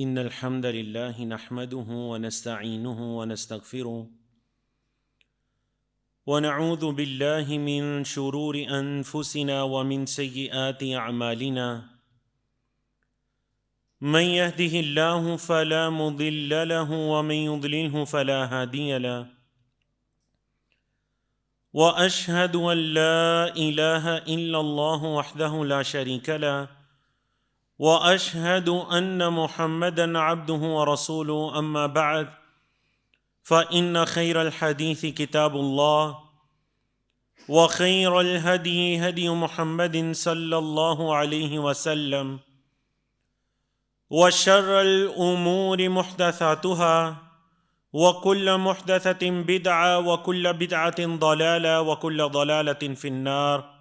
إن الحمد لله نحمده ونستعينه ونستغفره ونعوذ بالله من شرور أنفسنا ومن سيئات أعمالنا من يهده الله فلا مضل له ومن يضلله فلا هادي له وأشهد أن لا إله إلا الله وحده لا شريك له وأشهد أن محمدًا عبده ورسوله أما بعد فإن خير الحديث كتاب الله وخير الهدي هدي محمد صلى الله عليه وسلم وشر الأمور محدثاتها وكل محدثة بدعة وكل بدعة ضلالة وكل ضلالة في النار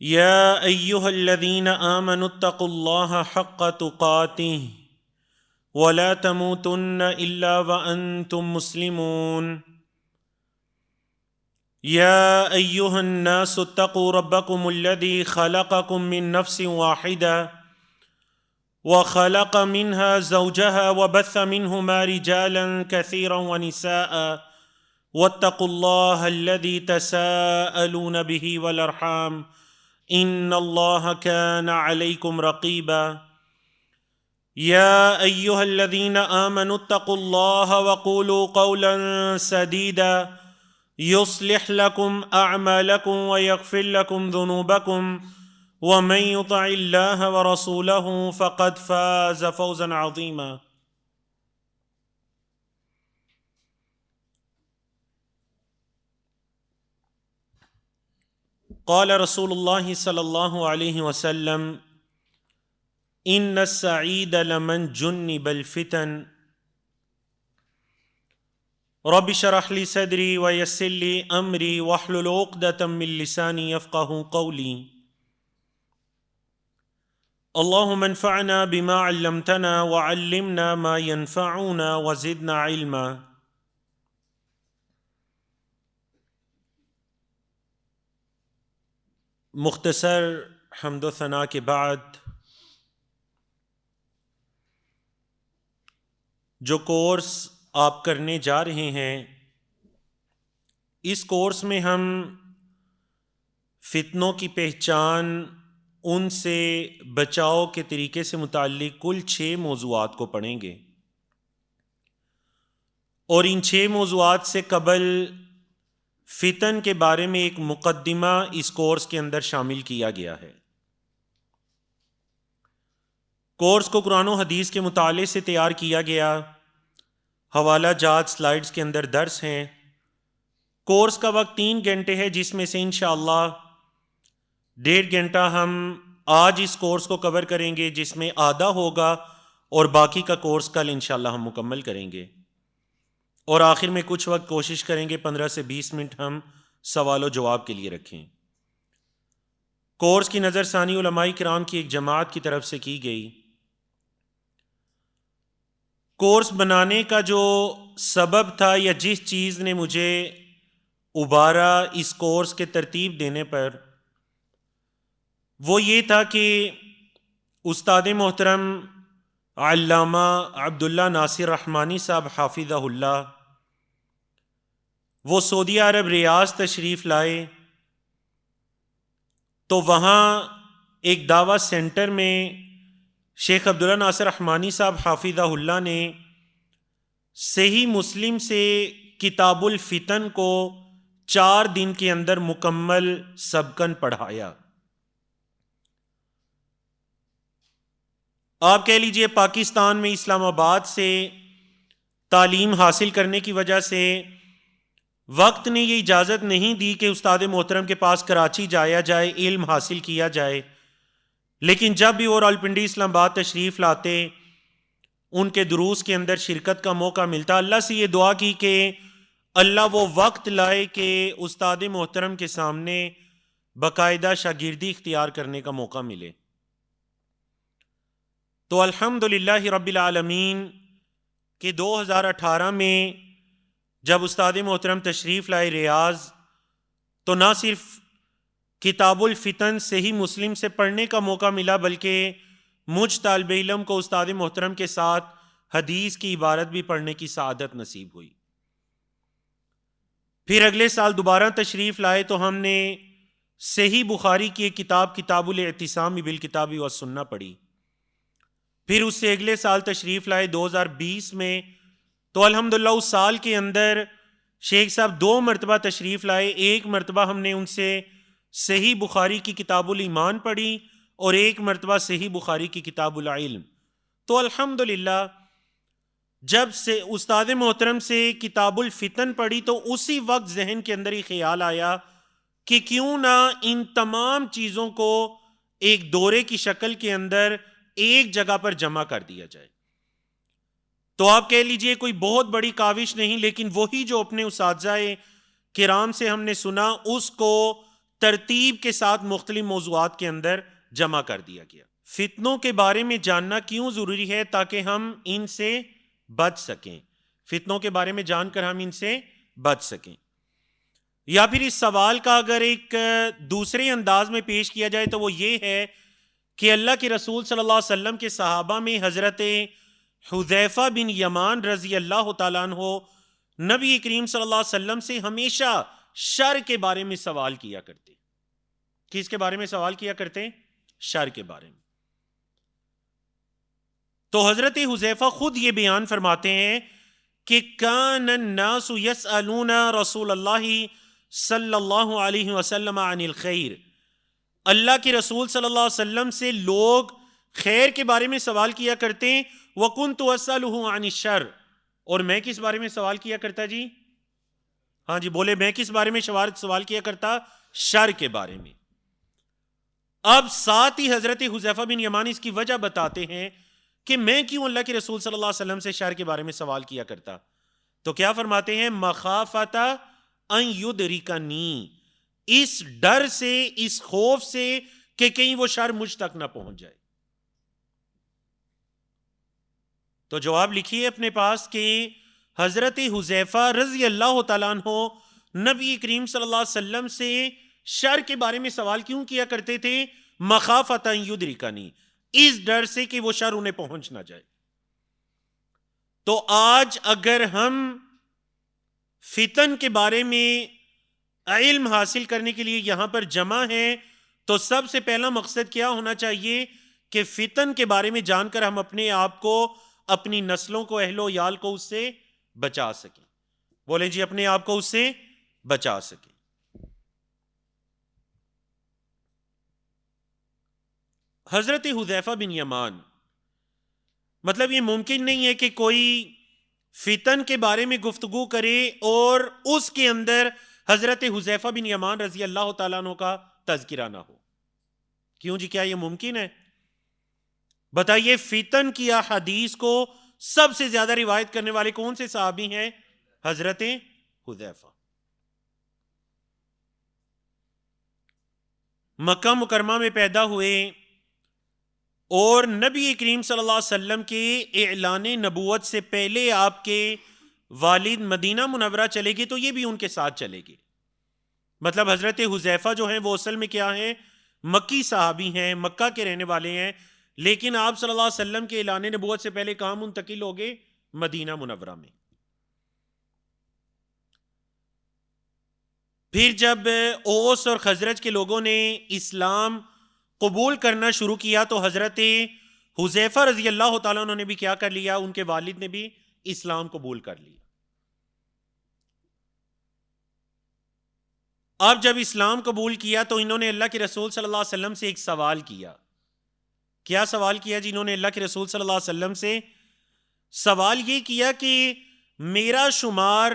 يا أيها الذين آمنوا اتقوا الله حق تقاته ولا تموتن إلا وأنتم مسلمون يا أيها الناس اتقوا ربكم الذي خلقكم من نفس واحدة وخلق منها زوجها وبث منهما رجالا كثيرا ونساء واتقوا الله الذي تساءلون به والأرحام إن الله كان عليكم رقيبا يا أيها الذين آمنوا اتقوا الله وقولوا قولا سديدا يصلح لكم أعمالكم ويغفر لكم ذنوبكم ومن يطع الله ورسوله فقد فاز فوزا عظيما قال رسول الله صلى الله عليه وسلم إن السعيد لمن جنب الفتن رب اشرح لي صدري ويسر لي أمري واحلل عقدة من لساني يفقهوا قولي اللهم انفعنا بما علمتنا وعلمنا ما ينفعنا وزدنا علما مختصر حمد و ثنا کے بعد جو کورس آپ کرنے جا رہے ہیں، اس کورس میں ہم فتنوں کی پہچان، ان سے بچاؤ کے طریقے سے متعلق کل 6 موضوعات کو پڑھیں گے، اور ان 6 موضوعات سے قبل فتن کے بارے میں ایک مقدمہ اس کورس کے اندر شامل کیا گیا ہے۔ کورس کو قرآن و حدیث کے مطالعے سے تیار کیا گیا، حوالہ جات سلائیڈز کے اندر درس ہیں۔ کورس کا وقت 3 گھنٹے ہے، جس میں سے انشاءاللہ 1.5 گھنٹہ ہم آج اس کورس کو کور کریں گے، جس میں آدھا ہوگا، اور باقی کا کورس کل انشاءاللہ ہم مکمل کریں گے، اور آخر میں کچھ وقت کوشش کریں گے 15 سے 20 منٹ ہم سوال و جواب کے لیے رکھیں۔ کورس کی نظر ثانی علماء کرام کی ایک جماعت کی طرف سے کی گئی۔ کورس بنانے کا جو سبب تھا، یا جس چیز نے مجھے ابھارا اس کورس کے ترتیب دینے پر، وہ یہ تھا کہ استاد محترم علامہ عبداللہ ناصر رحمانی صاحب حافظہ اللہ، وہ سعودی عرب ریاض تشریف لائے، تو وہاں ایک دعویٰ سینٹر میں شیخ عبداللہ ناصر رحمانی صاحب حافظہ اللہ نے صحیح مسلم سے کتاب الفتن کو 4 دن کے اندر مکمل سبقاً پڑھایا۔ آپ کہہ لیجئے پاکستان میں اسلام آباد سے تعلیم حاصل کرنے کی وجہ سے وقت نے یہ اجازت نہیں دی کہ استاد محترم کے پاس کراچی جایا جائے، علم حاصل کیا جائے، لیکن جب بھی وہ راولپنڈی اسلام آباد تشریف لاتے، ان کے دروس کے اندر شرکت کا موقع ملتا۔ اللہ سے یہ دعا کی کہ اللہ وہ وقت لائے کہ استاد محترم کے سامنے باقاعدہ شاگردی اختیار کرنے کا موقع ملے۔ تو الحمدللہ رب العالمین کہ 2018 میں جب استاد محترم تشریف لائے ریاض، تو نہ صرف کتاب الفتن صحیح مسلم سے پڑھنے کا موقع ملا، بلکہ مجھ طالب علم کو استاد محترم کے ساتھ حدیث کی عبارت بھی پڑھنے کی سعادت نصیب ہوئی۔ پھر اگلے سال دوبارہ تشریف لائے تو ہم نے صحیح بخاری کی ایک کتاب کتاب الاعتصام بالکتاب والسنہ پڑھی۔ پھر اس سے اگلے سال تشریف لائے 2020 میں، تو الحمدللہ اس سال کے اندر شیخ صاحب 2 مرتبہ تشریف لائے۔ ایک مرتبہ ہم نے ان سے صحیح بخاری کی کتاب الایمان پڑھی اور ایک مرتبہ صحیح بخاری کی کتاب العلم۔ تو الحمدللہ جب سے استاد محترم سے کتاب الفتن پڑھی تو اسی وقت ذہن کے اندر ہی خیال آیا کہ کیوں نہ ان تمام چیزوں کو ایک دورے کی شکل کے اندر ایک جگہ پر جمع کر دیا جائے۔ تو آپ کہہ لیجئے کوئی بہت بڑی کاوش نہیں، لیکن وہی جو اپنے اساتذہ کرام سے ہم نے سنا اس کو ترتیب کے ساتھ مختلف موضوعات کے اندر جمع کر دیا گیا۔ فتنوں کے بارے میں جاننا کیوں ضروری ہے؟ تاکہ ہم ان سے بچ سکیں، فتنوں کے بارے میں جان کر ہم ان سے بچ سکیں۔ یا پھر اس سوال کا اگر ایک دوسرے انداز میں پیش کیا جائے تو وہ یہ ہے کہ اللہ کے رسول صلی اللہ علیہ وسلم کے صحابہ میں حضرت حذیفہ بن یمان رضی اللہ تعالیٰ عنہ نبی کریم صلی اللہ علیہ وسلم سے ہمیشہ شر کے بارے میں سوال کیا کرتے۔ کس کے بارے میں سوال کیا کرتے؟ شر کے بارے میں۔ تو حضرت حذیفہ خود یہ بیان فرماتے ہیں کہ کان الناس یسألون رسول اللہ صلی اللہ علیہ وسلم عن الخیر، اللہ کے رسول صلی اللہ علیہ وسلم سے لوگ خیر کے بارے میں سوال کیا کرتے ہیں۔ وَكُنْتُ أَسْأَلُهُ عَنِ الشَّرِّ، اور میں کس بارے میں سوال کیا کرتا جی؟ ہاں جی بولے، میں کس بارے میں سوال کیا کرتا؟ شر کے بارے میں۔ اب ساتھ ہی حضرت حذیفہ بن یمان اس کی وجہ بتاتے ہیں کہ میں کیوں اللہ کے رسول صلی اللہ علیہ وسلم سے شر کے بارے میں سوال کیا کرتا؟ تو کیا فرماتے ہیں؟ مخافۃ ان یدرکنی، اس ڈر سے، اس خوف سے کہ کہیں وہ شر مجھ تک نہ پہنچ جائے۔ تو جواب لکھیے اپنے پاس کہ حضرت حذیفہ رضی اللہ تعالیٰ عنہ نبی کریم صلی اللہ علیہ وسلم سے شر کے بارے میں سوال کیوں کیا کرتے تھے؟ مخافۃ ان یدرکنی، اس ڈر سے کہ وہ شر انہیں پہنچ نہ جائے۔ تو آج اگر ہم فتن کے بارے میں علم حاصل کرنے کے لیے یہاں پر جمع ہیں تو سب سے پہلا مقصد کیا ہونا چاہیے کہ فتن کے بارے میں جان کر ہم اپنے آپ کو، اپنی نسلوں کو، اہل و عیال کو اس سے بچا سکیں۔ بولیں جی، اپنے آپ کو اس سے بچا سکیں۔ حضرت حذیفہ بن یمان، مطلب یہ ممکن نہیں ہے کہ کوئی فتن کے بارے میں گفتگو کرے اور اس کے اندر حضرت حذیفہ بن یمان رضی اللہ تعالیٰ عنہ کا تذکرہ نہ ہو۔ کیوں جی، کیا یہ ممکن ہے؟ بتائیے، فتن کی احادیث کو سب سے زیادہ روایت کرنے والے کون سے صحابی ہیں؟ حضرت حذیفہ۔ مکہ مکرمہ میں پیدا ہوئے اور نبی کریم صلی اللہ علیہ وسلم کے اعلان نبوت سے پہلے آپ کے والد مدینہ منورہ چلے گئے تو یہ بھی ان کے ساتھ چلے گئے۔ مطلب حضرت حذیفہ جو ہیں وہ اصل میں کیا ہیں؟ مکی صحابی ہیں، مکہ کے رہنے والے ہیں، لیکن آپ صلی اللہ علیہ وسلم کے اعلان نبوت سے پہلے کہاں منتقل ہو گئے؟ مدینہ منورہ میں۔ پھر جب اوس اور خزرج کے لوگوں نے اسلام قبول کرنا شروع کیا تو حضرت حذیفہ رضی اللہ تعالیٰ عنہ نے بھی کیا کر لیا؟ ان کے والد نے بھی اسلام قبول کر لیا۔ اب جب اسلام قبول کیا تو انہوں نے اللہ کے رسول صلی اللہ علیہ وسلم سے ایک سوال کیا۔ کیا سوال کیا جی؟ انہوں نے اللہ کے رسول صلی اللہ علیہ وسلم سے سوال یہ کیا کہ میرا شمار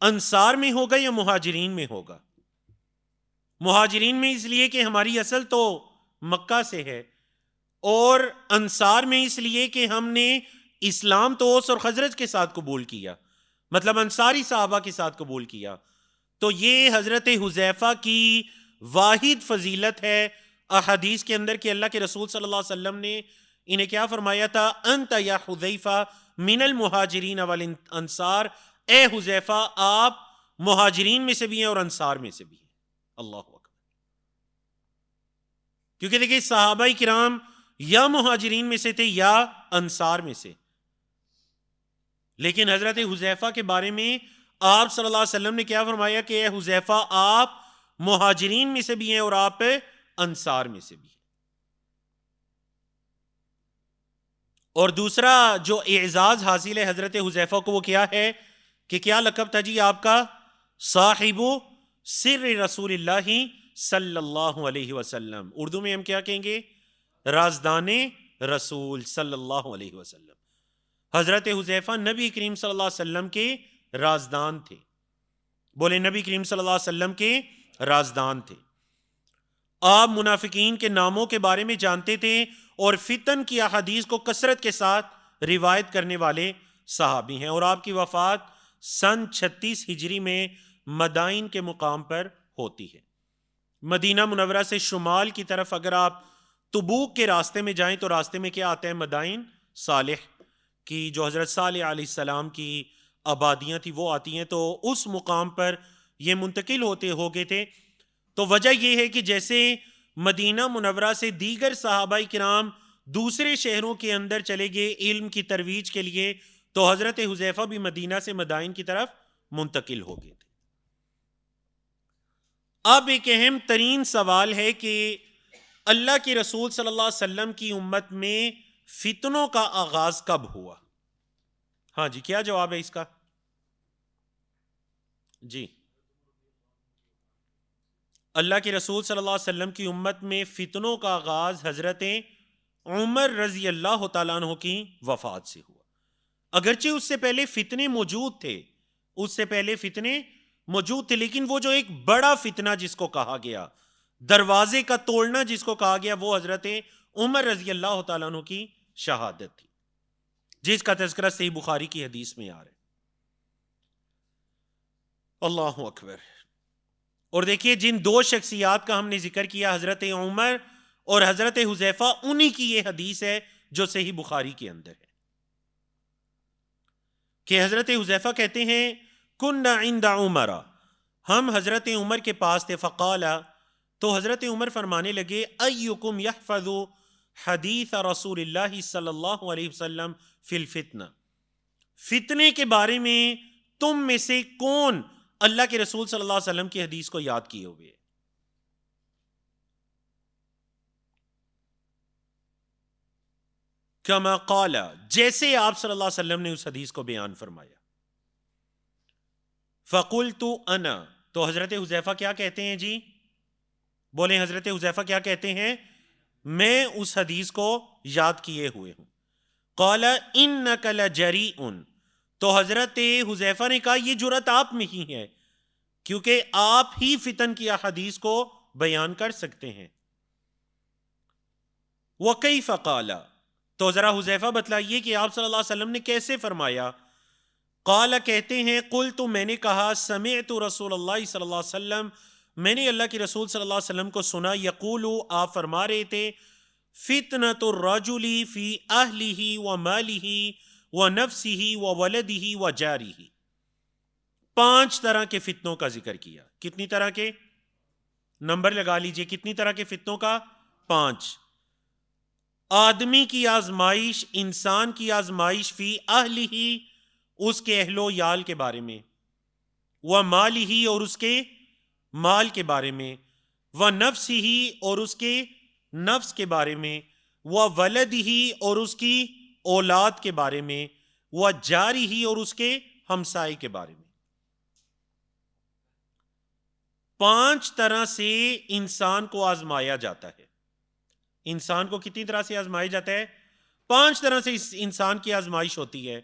انصار میں ہوگا یا مہاجرین میں ہوگا؟ مہاجرین میں اس لیے کہ ہماری اصل تو مکہ سے ہے، اور انصار میں اس لیے کہ ہم نے اسلام تو اوس اور خزرج کے ساتھ قبول کیا، مطلب انصاری صحابہ کے ساتھ قبول کیا۔ تو یہ حضرت حذیفہ کی واحد فضیلت ہے احادیث کے اندر کہ اللہ کے رسول صلی اللہ علیہ وسلم نے انہیں کیا فرمایا تھا؟ انت یا حذیفہ من المہاجرین والانصار، اے حذیفہ آپ مہاجرین میں سے بھی ہیں اور انصار میں سے بھی ہیں۔ اللہ اکبر۔ کیونکہ دیکھیں صحابہ کرام یا مہاجرین میں سے تھے یا انصار میں سے. لیکن حضرت حذیفہ کے بارے میں آپ صلی اللہ علیہ وسلم نے کیا فرمایا کہ اے حذیفہ آپ مہاجرین میں سے بھی ہیں اور آپ انصار میں سے بھی ہیں. اور دوسرا جو اعزاز حاصل ہے حضرت حذیفہ کو وہ کیا ہے کہ کیا لقب تھا جی آپ کا؟ صاحب سر رسول اللہ صلی اللہ علیہ وسلم. اردو میں ہم کیا کہیں گے؟ رازدان رسول صلی اللہ علیہ وسلم. حضرت حذیفہ نبی کریم صلی اللہ علیہ وسلم کے رازدان تھے. بولے نبی کریم صلی اللہ علیہ وسلم کے رازدان تھے. آپ منافقین کے ناموں کے بارے میں جانتے تھے اور فتن کی احادیث کو کثرت کے ساتھ روایت کرنے والے صحابی ہیں. اور آپ کی وفات سن 36 ہجری میں مدائن کے مقام پر ہوتی ہے. مدینہ منورہ سے شمال کی طرف اگر آپ تبوک کے راستے میں جائیں تو راستے میں کیا آتا ہے؟ مدائن صالح کی جو حضرت صالح علیہ السلام کی آبادیاں تھی وہ آتی ہیں. تو اس مقام پر یہ منتقل ہوتے ہو گئے تھے. تو وجہ یہ ہے کہ جیسے مدینہ منورہ سے دیگر صحابہ کرام دوسرے شہروں کے اندر چلے گئے علم کی ترویج کے لیے، تو حضرت حذیفہ بھی مدینہ سے مدائن کی طرف منتقل ہو گئے تھے. اب ایک اہم ترین سوال ہے کہ اللہ کے رسول صلی اللہ علیہ وسلم کی امت میں فتنوں کا آغاز کب ہوا؟ ہاں جی، کیا جواب ہے اس کا؟ جی، اللہ کے رسول صلی اللہ علیہ وسلم کی امت میں فتنوں کا آغاز حضرت عمر رضی اللہ تعالیٰ عنہ کی وفات سے ہوا. اگرچہ اس سے پہلے فتنے موجود تھے، لیکن وہ جو ایک بڑا فتنہ جس کو کہا گیا، دروازے کا توڑنا جس کو کہا گیا، وہ حضرت عمر رضی اللہ تعالیٰ عنہ کی شہادت تھی، جس کا تذکرہ صحیح بخاری کی حدیث میں آ رہا ہے. اللہ اکبر. اور دیکھیے جن دو شخصیات کا ہم نے ذکر کیا، حضرت عمر اور حضرت حذیفہ، انہی کی یہ حدیث ہے جو صحیح بخاری کے اندر ہے کہ حضرت حذیفہ کہتے ہیں کننا عند عمر، ہم حضرت عمر کے پاس تھے. فقال، تو حضرت عمر فرمانے لگے ایکم یحفظ حدیث رسول اللہ صلی اللہ علیہ وسلم فی الفتنہ، فتنے کے بارے میں تم میں سے کون اللہ کے رسول صلی اللہ علیہ وسلم کی حدیث کو یاد کیے ہوئے؟ کما قال، جیسے آپ صلی اللہ علیہ وسلم نے اس حدیث کو بیان فرمایا. فقلت انا، تو حضرت حذیفہ کیا کہتے ہیں جی؟ بولیں حضرت حذیفہ کیا کہتے ہیں؟ میں اس حدیث کو یاد کیے ہوئے ہوں. قال انک لجریء، تو حضرت حذیفہ نے کہا یہ جرأت آپ میں ہی ہے کیونکہ آپ ہی فتن کی احادیث کو بیان کر سکتے ہیں. وکیف قال، تو ذرا حذیفہ بتلائیے کہ آپ صلی اللہ علیہ وسلم نے کیسے فرمایا؟ قال، کہتے ہیں قلت، میں نے کہا سمعت رسول اللہ صلی اللہ علیہ وسلم، میں نے اللہ کے رسول صلی اللہ علیہ وسلم کو سنا، یقول، آپ فرما رہے تھے فتنۃ الرجل فی اہلہ ومالہ ونفسہ وولدہ وجارہ. 5 طرح کے فتنوں کا ذکر کیا. کتنی طرح کے؟ نمبر لگا لیجئے، کتنی طرح کے فتنوں کا؟ 5. آدمی کی آزمائش، انسان کی آزمائش، فی اہلہ، اس کے اہل و یال کے بارے میں، ومالہ، اور اس کے مال کے بارے میں، ونفسہ، اور اس کے نفس کے بارے میں، وولدہ، اور اس کی اولاد کے بارے میں، وجارہ، اور اس کے ہمسائے کے بارے میں. 5 طرح سے انسان کو آزمایا جاتا ہے. انسان کو کتنی طرح سے آزمایا جاتا ہے؟ 5 طرح سے اس انسان کی آزمائش ہوتی ہے.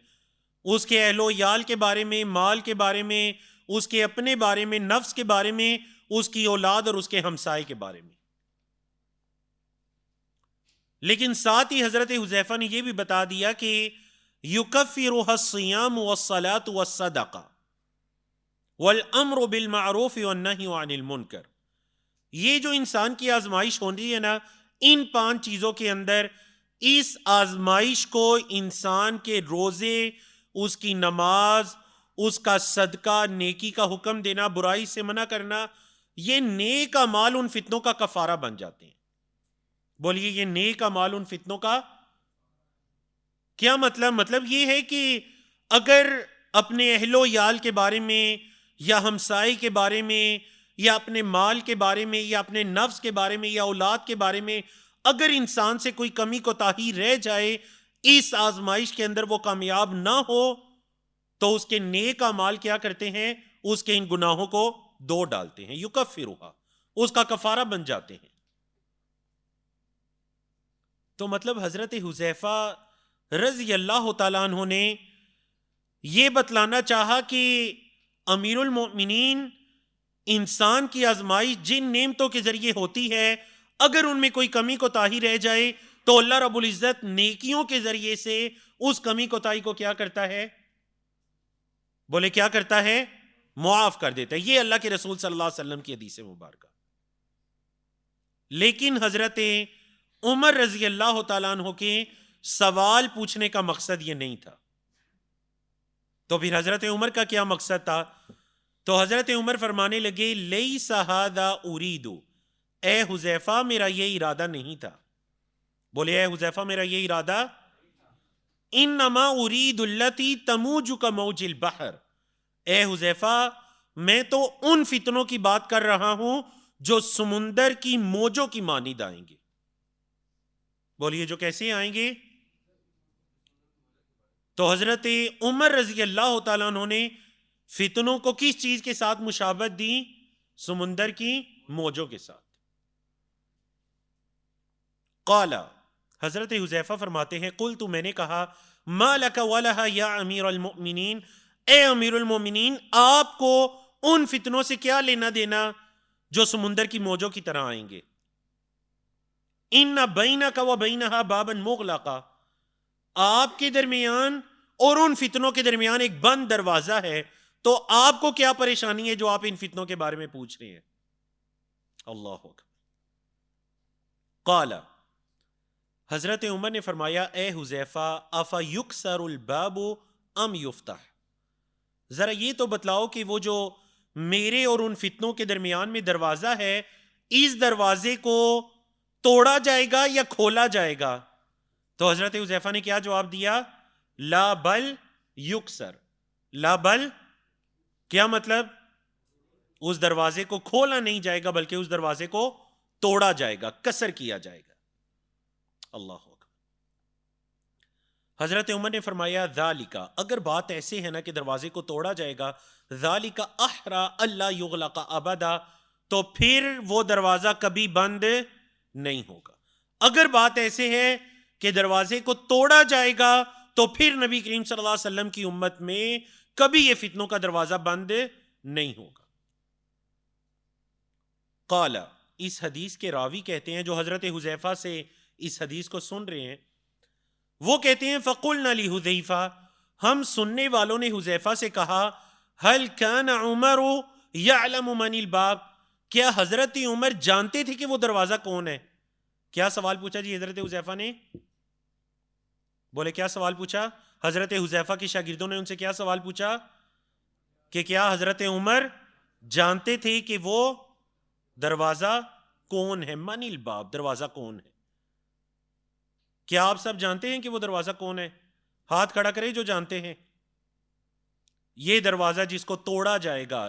اس کے اہل و یال کے بارے میں، مال کے بارے میں، اس کے اپنے بارے میں، نفس کے بارے میں، اس کی اولاد اور اس کے ہمسائے کے بارے میں. لیکن ساتھ ہی حضرت حذیفہ نے یہ بھی بتا دیا کہ یکفرها الصیام والصلاۃ والصدقہ والامر بالمعروف والنہی عن المنکر. یہ جو انسان کی آزمائش ہوتی ہے نا، ان 5 چیزوں کے اندر اس آزمائش کو انسان کے روزے، اس کی نماز، اس کا صدقہ، نیکی کا حکم دینا، برائی سے منع کرنا، یہ نیک اعمال ان فتنوں کا کفارہ بن جاتے ہیں. بولیے یہ نیک اعمال ان فتنوں کا کیا مطلب؟ مطلب یہ ہے کہ اگر اپنے اہل و عیال کے بارے میں یا ہمسائے کے بارے میں یا اپنے مال کے بارے میں یا اپنے نفس کے بارے میں یا اولاد کے بارے میں اگر انسان سے کوئی کمی کوتاہی رہ جائے، اس آزمائش کے اندر وہ کامیاب نہ ہو، تو اس کے نیک اعمال کیا کرتے ہیں؟ اس کے ان گناہوں کو دو ڈالتے ہیں، یکفرھا، اس کا کفارہ بن جاتے ہیں۔ تو مطلب حضرت حذیفہ رضی اللہ تعالیٰ عنہ نے یہ بتلانا چاہا کہ امیر المؤمنین انسان کی آزمائش جن نعمتوں کے ذریعے ہوتی ہے، اگر ان میں کوئی کمی کوتاہی رہ جائے تو اللہ رب العزت نیکیوں کے ذریعے سے اس کمی کوتاہی کو کیا کرتا ہے؟ بولے کیا کرتا ہے؟ معاف کر دیتا ہے۔ یہ اللہ کے رسول صلی اللہ علیہ وسلم کی حدیث مبارکہ۔ لیکن حضرت عمر رضی اللہ تعالیٰ عنہ کے سوال پوچھنے کا مقصد یہ نہیں تھا۔ تو پھر حضرت عمر کا کیا مقصد تھا؟ تو حضرت عمر فرمانے لگے لیس ھذا ارید، اے حذیفہ میرا یہ ارادہ نہیں تھا۔ بولے اے حذیفہ میرا یہ ارادہ، انما ارید التی تموج کموج البحر، اے حذیفہ میں تو ان فتنوں کی بات کر رہا ہوں جو سمندر کی موجوں کی مانند آئیں گے۔ بولیے جو کیسے آئیں گے؟ تو حضرت عمر رضی اللہ تعالیٰ عنہ نے فتنوں کو کس چیز کے ساتھ مشابہت دی؟ سمندر کی موجوں کے ساتھ۔ قال، حضرت حذیفہ فرماتے ہیں قلت، میں نے کہا ما لک ولہا یا امیر المؤمنین، اے امیر المؤمنین آپ کو ان فتنوں سے کیا لینا دینا جو سمندر کی موجوں کی طرح آئیں گے؟ ان بینک و بینہا بابا مغلقا، آپ کے درمیان اور ان فتنوں کے درمیان ایک بند دروازہ ہے، تو آپ کو کیا پریشانی ہے جو آپ ان فتنوں کے بارے میں پوچھ رہے ہیں؟ اللہ اکبر۔ قال، حضرت عمر نے فرمایا اے حذیفہ افا یکسر الباب ام یفتح، ذرا یہ تو بتلاؤ کہ وہ جو میرے اور ان فتنوں کے درمیان میں دروازہ ہے، اس دروازے کو توڑا جائے گا یا کھولا جائے گا؟ تو حضرت حذیفہ نے کیا جواب دیا؟ لا بل یکسر، لا بل کیا مطلب؟ اس دروازے کو کھولا نہیں جائے گا بلکہ اس دروازے کو توڑا جائے گا، کسر کیا جائے گا۔ اللہ اکبر۔ حضرت عمر نے فرمایا ذالک، اگر بات ایسے ہے نا کہ دروازے کو توڑا جائے گا، ذالک احرا اللہ یغلق ابدا، تو پھر وہ دروازہ کبھی بند نہیں ہوگا۔ اگر بات ایسے ہے کہ دروازے کو توڑا جائے گا تو پھر نبی کریم صلی اللہ علیہ وسلم کی امت میں کبھی یہ فتنوں کا دروازہ بند نہیں ہوگا۔ قال، اس حدیث کے راوی کہتے ہیں جو حضرت حذیفہ سے اس حدیث کو سن رہے ہیں، وہ کہتے ہیں فقلنا لحذیفہ، ہم سننے والوں نے حذیفہ سے کہا هل كان عمر يعلم من الباب، کیا حضرت عمر جانتے تھے کہ وہ دروازہ کون ہے؟ کیا سوال پوچھا جی حضرت حذیفہ نے؟ بولے کیا سوال پوچھا؟ حضرت حذیفہ کے شاگردوں نے ان سے کیا سوال پوچھا کہ کیا حضرت عمر جانتے تھے کہ وہ دروازہ کون ہے؟ من الباب، دروازہ کون ہے؟ کیا آپ سب جانتے ہیں کہ وہ دروازہ کون ہے؟ ہاتھ کھڑا کریں جو جانتے ہیں۔ یہ دروازہ جس کو توڑا جائے گا،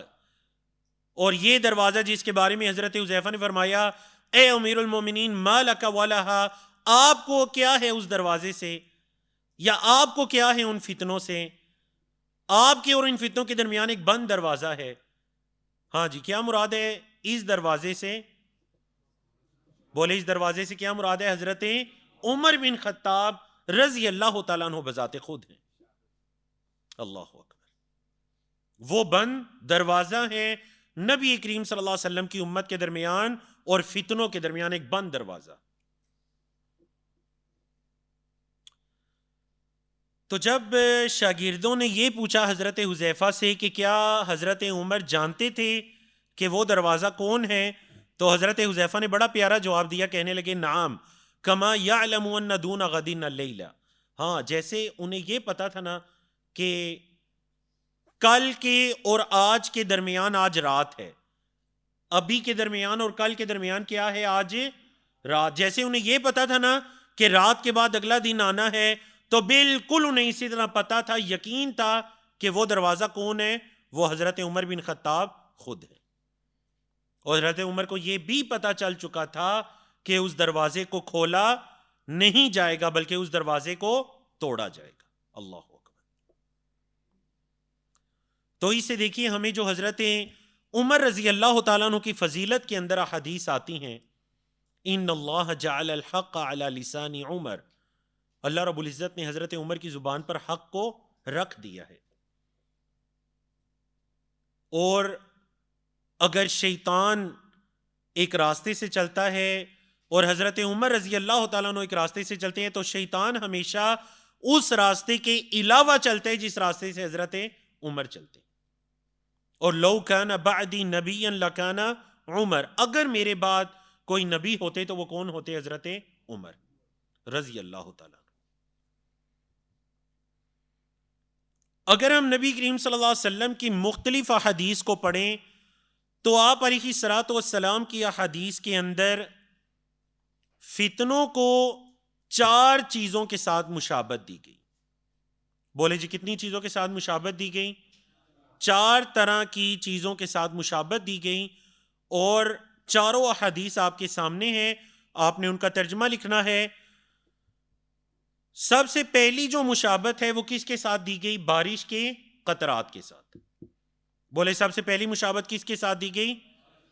اور یہ دروازہ جس کے بارے میں حضرت حذیفہ نے فرمایا اے امیر المومنین ما لک ولہا، آپ کو کیا ہے اس دروازے سے، یا آپ کو کیا ہے ان فتنوں سے؟ آپ کے اور ان فتنوں کے درمیان ایک بند دروازہ ہے۔ ہاں جی، کیا مراد ہے اس دروازے سے؟ بولے اس دروازے سے کیا مراد ہے؟ حضرت عمر بن خطاب رضی اللہ تعالیٰ عنہ بذات خود ہیں۔ اللہ اکبر۔ وہ بند دروازہ ہے نبی کریم صلی اللہ علیہ وسلم کی امت کے درمیان اور فتنوں کے درمیان ایک بند دروازہ۔ تو جب شاگردوں نے یہ پوچھا حضرت حذیفہ سے کہ کیا حضرت عمر جانتے تھے کہ وہ دروازہ کون ہے، تو حضرت حذیفہ نے بڑا پیارا جواب دیا، کہنے لگے نعم کما یعلم ان دون غد اللیل، ہاں جیسے انہیں یہ پتا تھا نا کہ کل کے اور آج کے درمیان آج رات ہے، ابھی کے درمیان اور کل کے درمیان کیا ہے؟ آج رات، جیسے انہیں یہ پتا تھا نا کہ رات کے بعد اگلا دن آنا ہے، تو بالکل انہیں اسی طرح پتا تھا، یقین تھا کہ وہ دروازہ کون ہے، وہ حضرت عمر بن خطاب خود ہے. اور حضرت عمر کو یہ بھی پتا چل چکا تھا کہ اس دروازے کو کھولا نہیں جائے گا بلکہ اس دروازے کو توڑا جائے گا. اللہ اکبر. تو اس سے دیکھیے ہمیں جو حضرت عمر رضی اللہ تعالیٰ عنہ کی فضیلت کے اندر احادیث آتی ہیں، ان اللہ جعل الحق علی لسان عمر، اللہ رب العزت نے حضرت عمر کی زبان پر حق کو رکھ دیا ہے. اور اگر شیطان ایک راستے سے چلتا ہے اور حضرت عمر رضی اللہ تعالیٰ عنہ ایک راستے سے چلتے ہیں، تو شیطان ہمیشہ اس راستے کے علاوہ چلتا ہے جس راستے سے حضرت عمر چلتے ہیں. اور لو کان بعدی نبی لکان عمر، اگر میرے بعد کوئی نبی ہوتے تو وہ کون ہوتے؟ حضرت عمر رضی اللہ تعالیٰ. اگر ہم نبی کریم صلی اللہ علیہ وسلم کی مختلف احادیث کو پڑھیں تو آپ علیہ الصلوۃ والسلام کی احادیث کے اندر فتنوں کو 4 چیزوں کے ساتھ مشابہت دی گئی. بولے جی کتنی چیزوں کے ساتھ مشابہت دی گئی؟ 4 طرح کی چیزوں کے ساتھ مشابہت دی گئی، اور چاروں احادیث آپ کے سامنے ہیں، آپ نے ان کا ترجمہ لکھنا ہے. سب سے پہلی جو مشابہت ہے وہ کس کے ساتھ دی گئی؟ بارش کے قطرات کے ساتھ. بولے سب سے پہلی مشابہت کس کے ساتھ دی گئی؟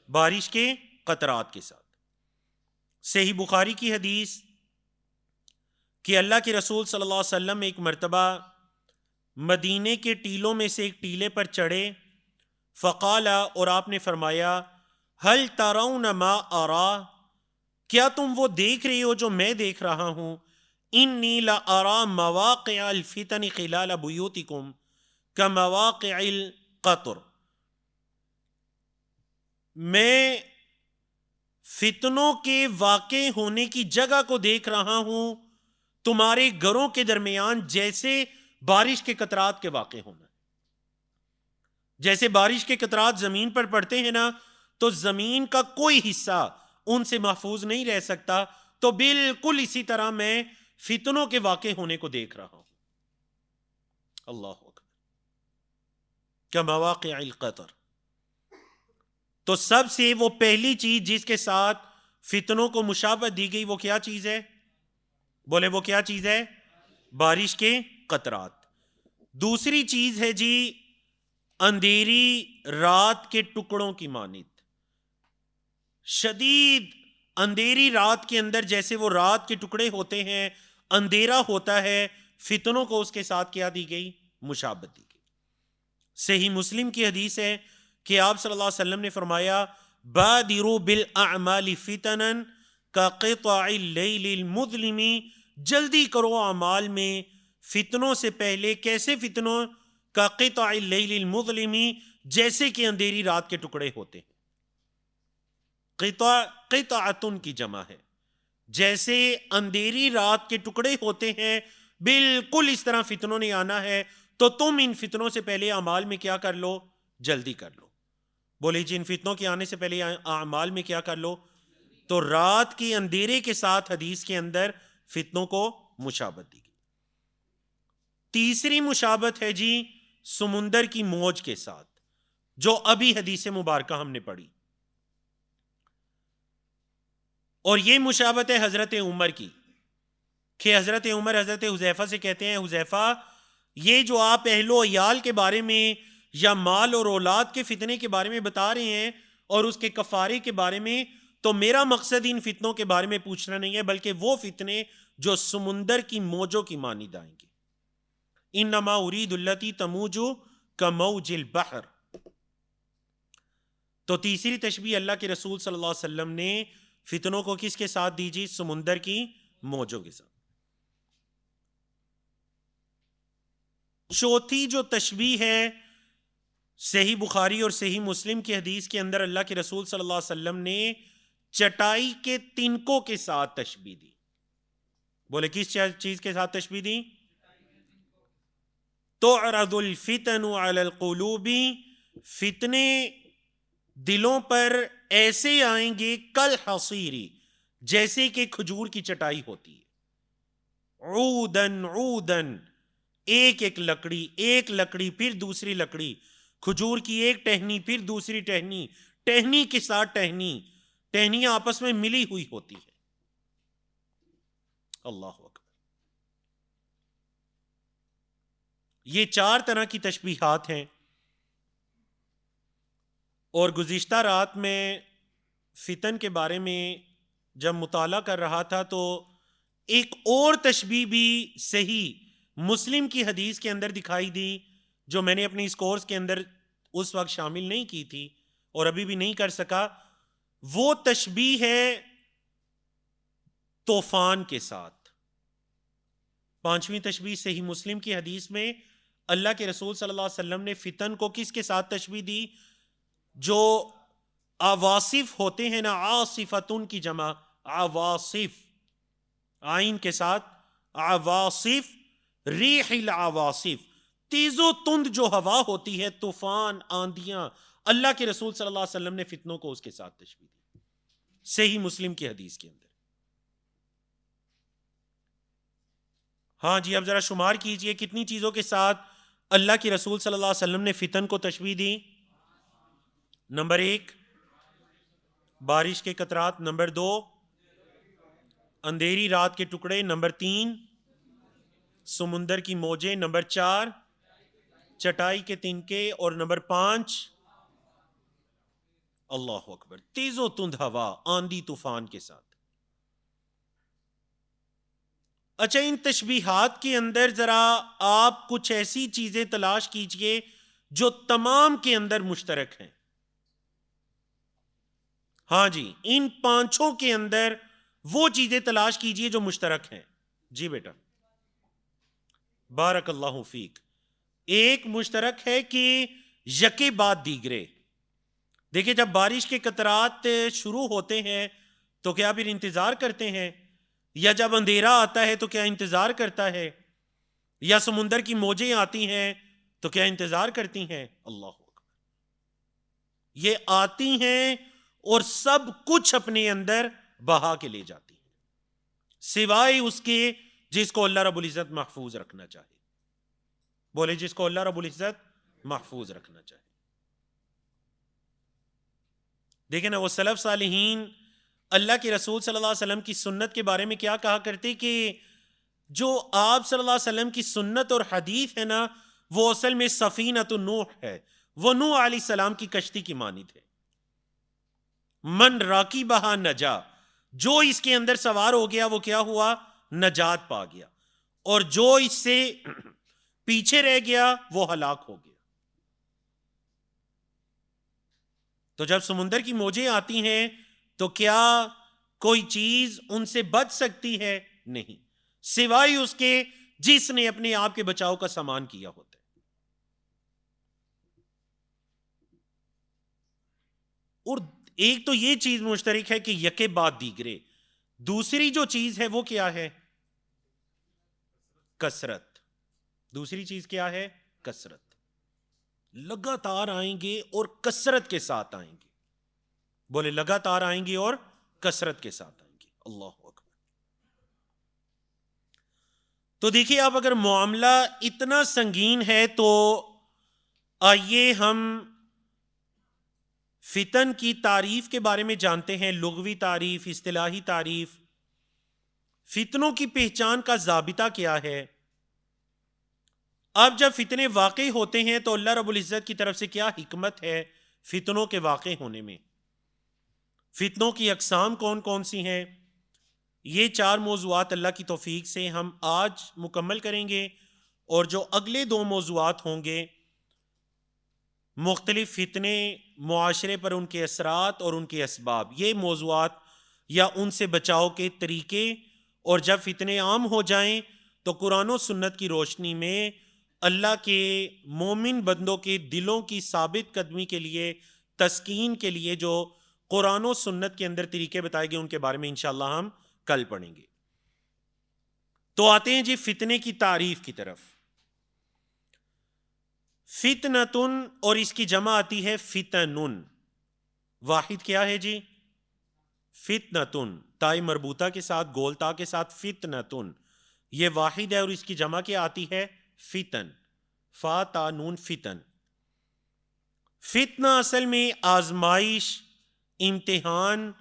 بارش کے قطرات کے ساتھ. صحیح بخاری کی حدیث کہ اللہ کے رسول صلی اللہ علیہ وسلم ایک مرتبہ مدینے کے ٹیلوں میں سے ایک ٹیلے پر چڑھے، فقال، اور آپ نے فرمایا، هل ترون ما ارا، کیا تم وہ دیکھ رہی ہو جو میں دیکھ رہا ہوں؟ انی لارا مواقع الفتن خلال بیوتکم کمواقع القطر، میں فتنوں کے واقع ہونے کی جگہ کو دیکھ رہا ہوں تمہارے گھروں کے درمیان جیسے بارش کے قطرات کے واقع ہونا. جیسے بارش کے قطرات زمین پر پڑتے ہیں نا، تو زمین کا کوئی حصہ ان سے محفوظ نہیں رہ سکتا، تو بالکل اسی طرح میں فتنوں کے واقع ہونے کو دیکھ رہا ہوں. اللہ اکبر. کمواقع القطر. تو سب سے وہ پہلی چیز جس کے ساتھ فتنوں کو مشابہت دی گئی وہ کیا چیز ہے؟ بولے وہ کیا چیز ہے؟ بارش کے قطرات. دوسری چیز ہے جی اندھیری رات کے ٹکڑوں کی مانند. شدید اندھیری رات کے اندر جیسے وہ رات کے ٹکڑے ہوتے ہیں، اندھیرا ہوتا ہے، فتنوں کو اس کے ساتھ کیا دی گئی؟ مشابہت دی گئی. صحیح مسلم کی حدیث ہے کہ آپ صلی اللہ علیہ وسلم نے فرمایا، بادروا بالاعمال فتنا کقطع اللیل المظلم، جلدی کرو اعمال میں فتنوں سے پہلے. کیسے فتنوں؟ کقطع اللیل المظلم، جیسے کہ اندھیری رات کے ٹکڑے ہوتے ہیں. قطعتن کی جمع ہے، جیسے اندھیری رات کے ٹکڑے ہوتے ہیں بالکل اس طرح فتنوں نے آنا ہے. تو تم ان فتنوں سے پہلے اعمال میں کیا کر لو؟ جلدی کر لو. بولی جی ان فتنوں کے آنے سے پہلے اعمال میں کیا کر لو؟ تو رات کے اندھیرے کے ساتھ حدیث کے اندر فتنوں کو مشابہت دی گئی. تیسری مشابہت ہے جی سمندر کی موج کے ساتھ، جو ابھی حدیث مبارکہ ہم نے پڑھی. اور یہ مشابہت ہے حضرت عمر کی، کہ حضرت عمر حضرت حذیفہ سے کہتے ہیں، حذیفہ یہ جو آپ اہل و عیال کے بارے میں یا مال اور اولاد کے فتنے کے بارے میں بتا رہے ہیں اور اس کے کفارے کے بارے میں، تو میرا مقصد ان فتنوں کے بارے میں پوچھنا نہیں ہے، بلکہ وہ فتنے جو سمندر کی موجوں کی مانند آئیں گے. انما اريد التي تموج كموج البحر. تو تیسری تشبیہ اللہ کے رسول صلی اللہ علیہ وسلم نے فتنوں کو کس کے ساتھ دی جی؟ سمندر کی موجوں کے ساتھ. چوتھی جو تشبیہ ہے صحیح بخاری اور صحیح مسلم کی حدیث کے اندر اللہ کے رسول صلی اللہ علیہ وسلم نے چٹائی کے تنکوں کے ساتھ تشبیہ دی. بولے کس چیز کے ساتھ تشبیہ دی؟ تعرض الفتن علی القلوب، فتنے دلوں پر ایسے آئیں گے کل حصیری، جیسے کہ کھجور کی چٹائی ہوتی ہے، عودن عودن، ایک ایک لکڑی پھر دوسری لکڑی، کھجور کی ایک ٹہنی پھر دوسری ٹہنی، ٹہنی کے ساتھ ٹہنی، ٹہنیاں آپس میں ملی ہوئی ہوتی ہے۔ اللہ اکبر۔ یہ 4 طرح کی تشبیہات ہیں، اور گزشتہ رات میں فتن کے بارے میں جب مطالعہ کر رہا تھا تو ایک اور تشبیہ بھی صحیح مسلم کی حدیث کے اندر دکھائی دی، جو میں نے اپنے اس کورس کے اندر اس وقت شامل نہیں کی تھی اور ابھی بھی نہیں کر سکا۔ وہ تشبیہ ہے طوفان کے ساتھ۔ 5ویں تشبیہ صحیح مسلم کی حدیث میں اللہ کے رسول صلی اللہ علیہ وسلم نے فتن کو کس کے ساتھ تشبیہ دی؟ جو عواصف ہوتے ہیں نا، عاصفتن کی جمع عواصف، آئین کے ساتھ عواصف، ریح العواصف، تیز و تند جو ہوا ہوتی ہے، طوفان، آندیاں، اللہ کے رسول صلی اللہ علیہ وسلم نے فتنوں کو اس کے ساتھ تشبیہ دی، صحیح مسلم کی حدیث کے اندر۔ ہاں جی، اب ذرا شمار کیجئے کتنی چیزوں کے ساتھ اللہ کے رسول صلی اللہ علیہ وسلم نے فتن کو تشبیہ دی؟ نمبر 1 بارش کے قطرات، نمبر 2 اندھیری رات کے ٹکڑے، نمبر 3 سمندر کی موجیں، نمبر 4 چٹائی کے تنکے، اور نمبر 5 اللہ اکبر تیز و تند ہوا، آندھی طوفان کے ساتھ۔ اچھا، ان تشبیہات کے اندر ذرا آپ کچھ ایسی چیزیں تلاش کیجئے جو تمام کے اندر مشترک ہیں۔ ہاں جی، ان 5 کے اندر وہ چیزیں تلاش کیجئے جو مشترک ہیں۔ جی بیٹا، بارک اللہ فیک۔ ایک مشترک ہے کہ یکے بعد دیگرے۔ دیکھیں، جب بارش کے قطرات شروع ہوتے ہیں تو کیا پھر انتظار کرتے ہیں؟ یا جب اندھیرا آتا ہے تو کیا انتظار کرتا ہے؟ یا سمندر کی موجیں آتی ہیں تو کیا انتظار کرتی ہیں؟ اللہ اکبر، یہ آتی ہیں اور سب کچھ اپنے اندر بہا کے لے جاتی ہیں، سوائے اس کے جس کو اللہ رب العزت محفوظ رکھنا چاہے۔ بولے، جس کو اللہ رب العزت محفوظ رکھنا چاہے۔ دیکھیں نا، وہ سلف صالحین اللہ کے رسول صلی اللہ علیہ وسلم کی سنت کے بارے میں کیا کہا کرتے کہ جو آپ صلی اللہ علیہ وسلم کی سنت اور حدیث ہے نا، وہ اصل میں سفینۃ نوح ہے، وہ نوح علیہ السلام کی کشتی کی مانند ہے۔ من راکبہا نجا، جو اس کے اندر سوار ہو گیا وہ کیا ہوا؟ نجات پا گیا، اور جو اس سے پیچھے رہ گیا وہ ہلاک ہو گیا۔ تو جب سمندر کی موجیں آتی ہیں تو کیا کوئی چیز ان سے بچ سکتی ہے؟ نہیں، سوائے اس کے جس نے اپنے آپ کے بچاؤ کا سامان کیا ہوتا ہے۔ اور ایک تو یہ چیز مشترک ہے کہ یکے بعد دیگرے، دوسری جو چیز ہے وہ کیا ہے؟ کثرت۔ دوسری چیز کیا ہے؟ کثرت۔ لگاتار آئیں گے اور کثرت کے ساتھ آئیں گے۔ بولے، لگاتار آئیں گے اور کثرت کے ساتھ آئیں گے۔ اللہ اکبر۔ تو دیکھیے، اب اگر معاملہ اتنا سنگین ہے تو آئیے ہم فتن کی تعریف کے بارے میں جانتے ہیں، لغوی تعریف، اصطلاحی تعریف۔ فتنوں کی پہچان کا ضابطہ کیا ہے؟ اب جب فتنے واقع ہوتے ہیں تو اللہ رب العزت کی طرف سے کیا حکمت ہے فتنوں کے واقع ہونے میں؟ فتنوں کی اقسام کون کون سی ہیں؟ یہ 4 موضوعات اللہ کی توفیق سے ہم آج مکمل کریں گے، اور جو اگلے 2 موضوعات ہوں گے، مختلف فتنے، معاشرے پر ان کے اثرات اور ان کے اسباب، یہ موضوعات یا ان سے بچاؤ کے طریقے، اور جب فتنے عام ہو جائیں تو قرآن و سنت کی روشنی میں اللہ کے مومن بندوں کے دلوں کی ثابت قدمی کے لیے، تسکین کے لیے جو قرآن و سنت کے اندر طریقے بتائے گئے، ان کے بارے میں انشاءاللہ ہم کل پڑھیں گے۔ تو آتے ہیں جی فتنے کی تعریف کی طرف۔ فتنتن، اور اس کی جمع آتی ہے فتنن۔ واحد کیا ہے جی؟ فتنتن، تائی مربوطہ کے ساتھ، گول تا کے ساتھ فتنتن، یہ واحد ہے اور اس کی جمع کیا آتی ہے؟ فتن، فا تا نون فتن۔ فتنہ اصل میں آزمائش، امتحان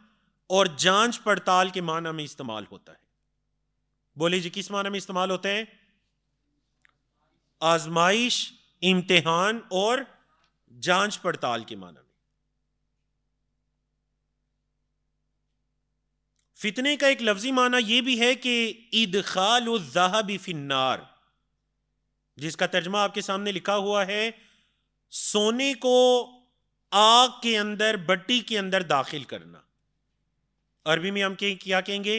اور جانچ پڑتال کے معنی میں استعمال ہوتا ہے۔ بولے جی کس معنی میں استعمال ہوتا ہے؟ آزمائش، امتحان اور جانچ پڑتال کے معنی میں۔ فتنے کا ایک لفظی معنی یہ بھی ہے کہ ادخال الذهب فی النار، جس کا ترجمہ آپ کے سامنے لکھا ہوا ہے، سونے کو آگ کے اندر، بٹی کے اندر داخل کرنا۔ عربی میں ہم کیا کہیں گے؟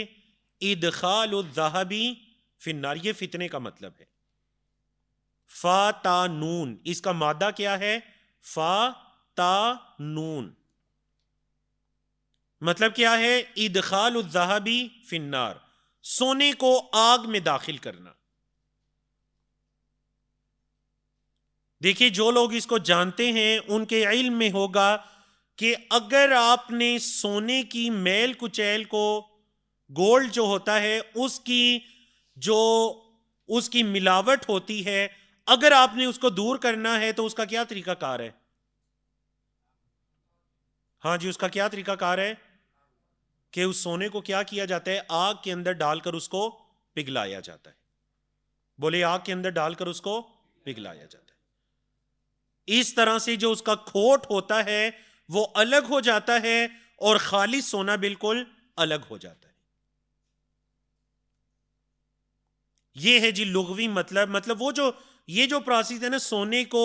ادخال الذهب فی النار، یہ فتنے کا مطلب ہے۔ فا تا نون، اس کا مادہ کیا ہے؟ فا تا نون، مطلب کیا ہے؟ ادخال الذهب فی النار، سونے کو آگ میں داخل کرنا۔ دیکھیے جو لوگ اس کو جانتے ہیں ان کے علم میں ہوگا کہ اگر آپ نے سونے کی میل کچیل کو، گولڈ جو ہوتا ہے اس کی ملاوٹ ہوتی ہے، اگر آپ نے اس کو دور کرنا ہے تو اس کا کیا طریقہ کار ہے؟ ہاں جی، اس کا کیا طریقہ کار ہے کہ اس سونے کو کیا کیا جاتا ہے؟ آگ کے اندر ڈال کر اس کو پگھلایا جاتا ہے۔ بولے آگ کے اندر ڈال کر اس کو پگھلایا جاتا ہے۔ اس طرح سے جو اس کا کھوٹ ہوتا ہے وہ الگ ہو جاتا ہے اور خالص سونا بالکل الگ ہو جاتا ہے۔ یہ ہے جی لغوی مطلب وہ جو یہ جو پروسیس ہے نا، سونے کو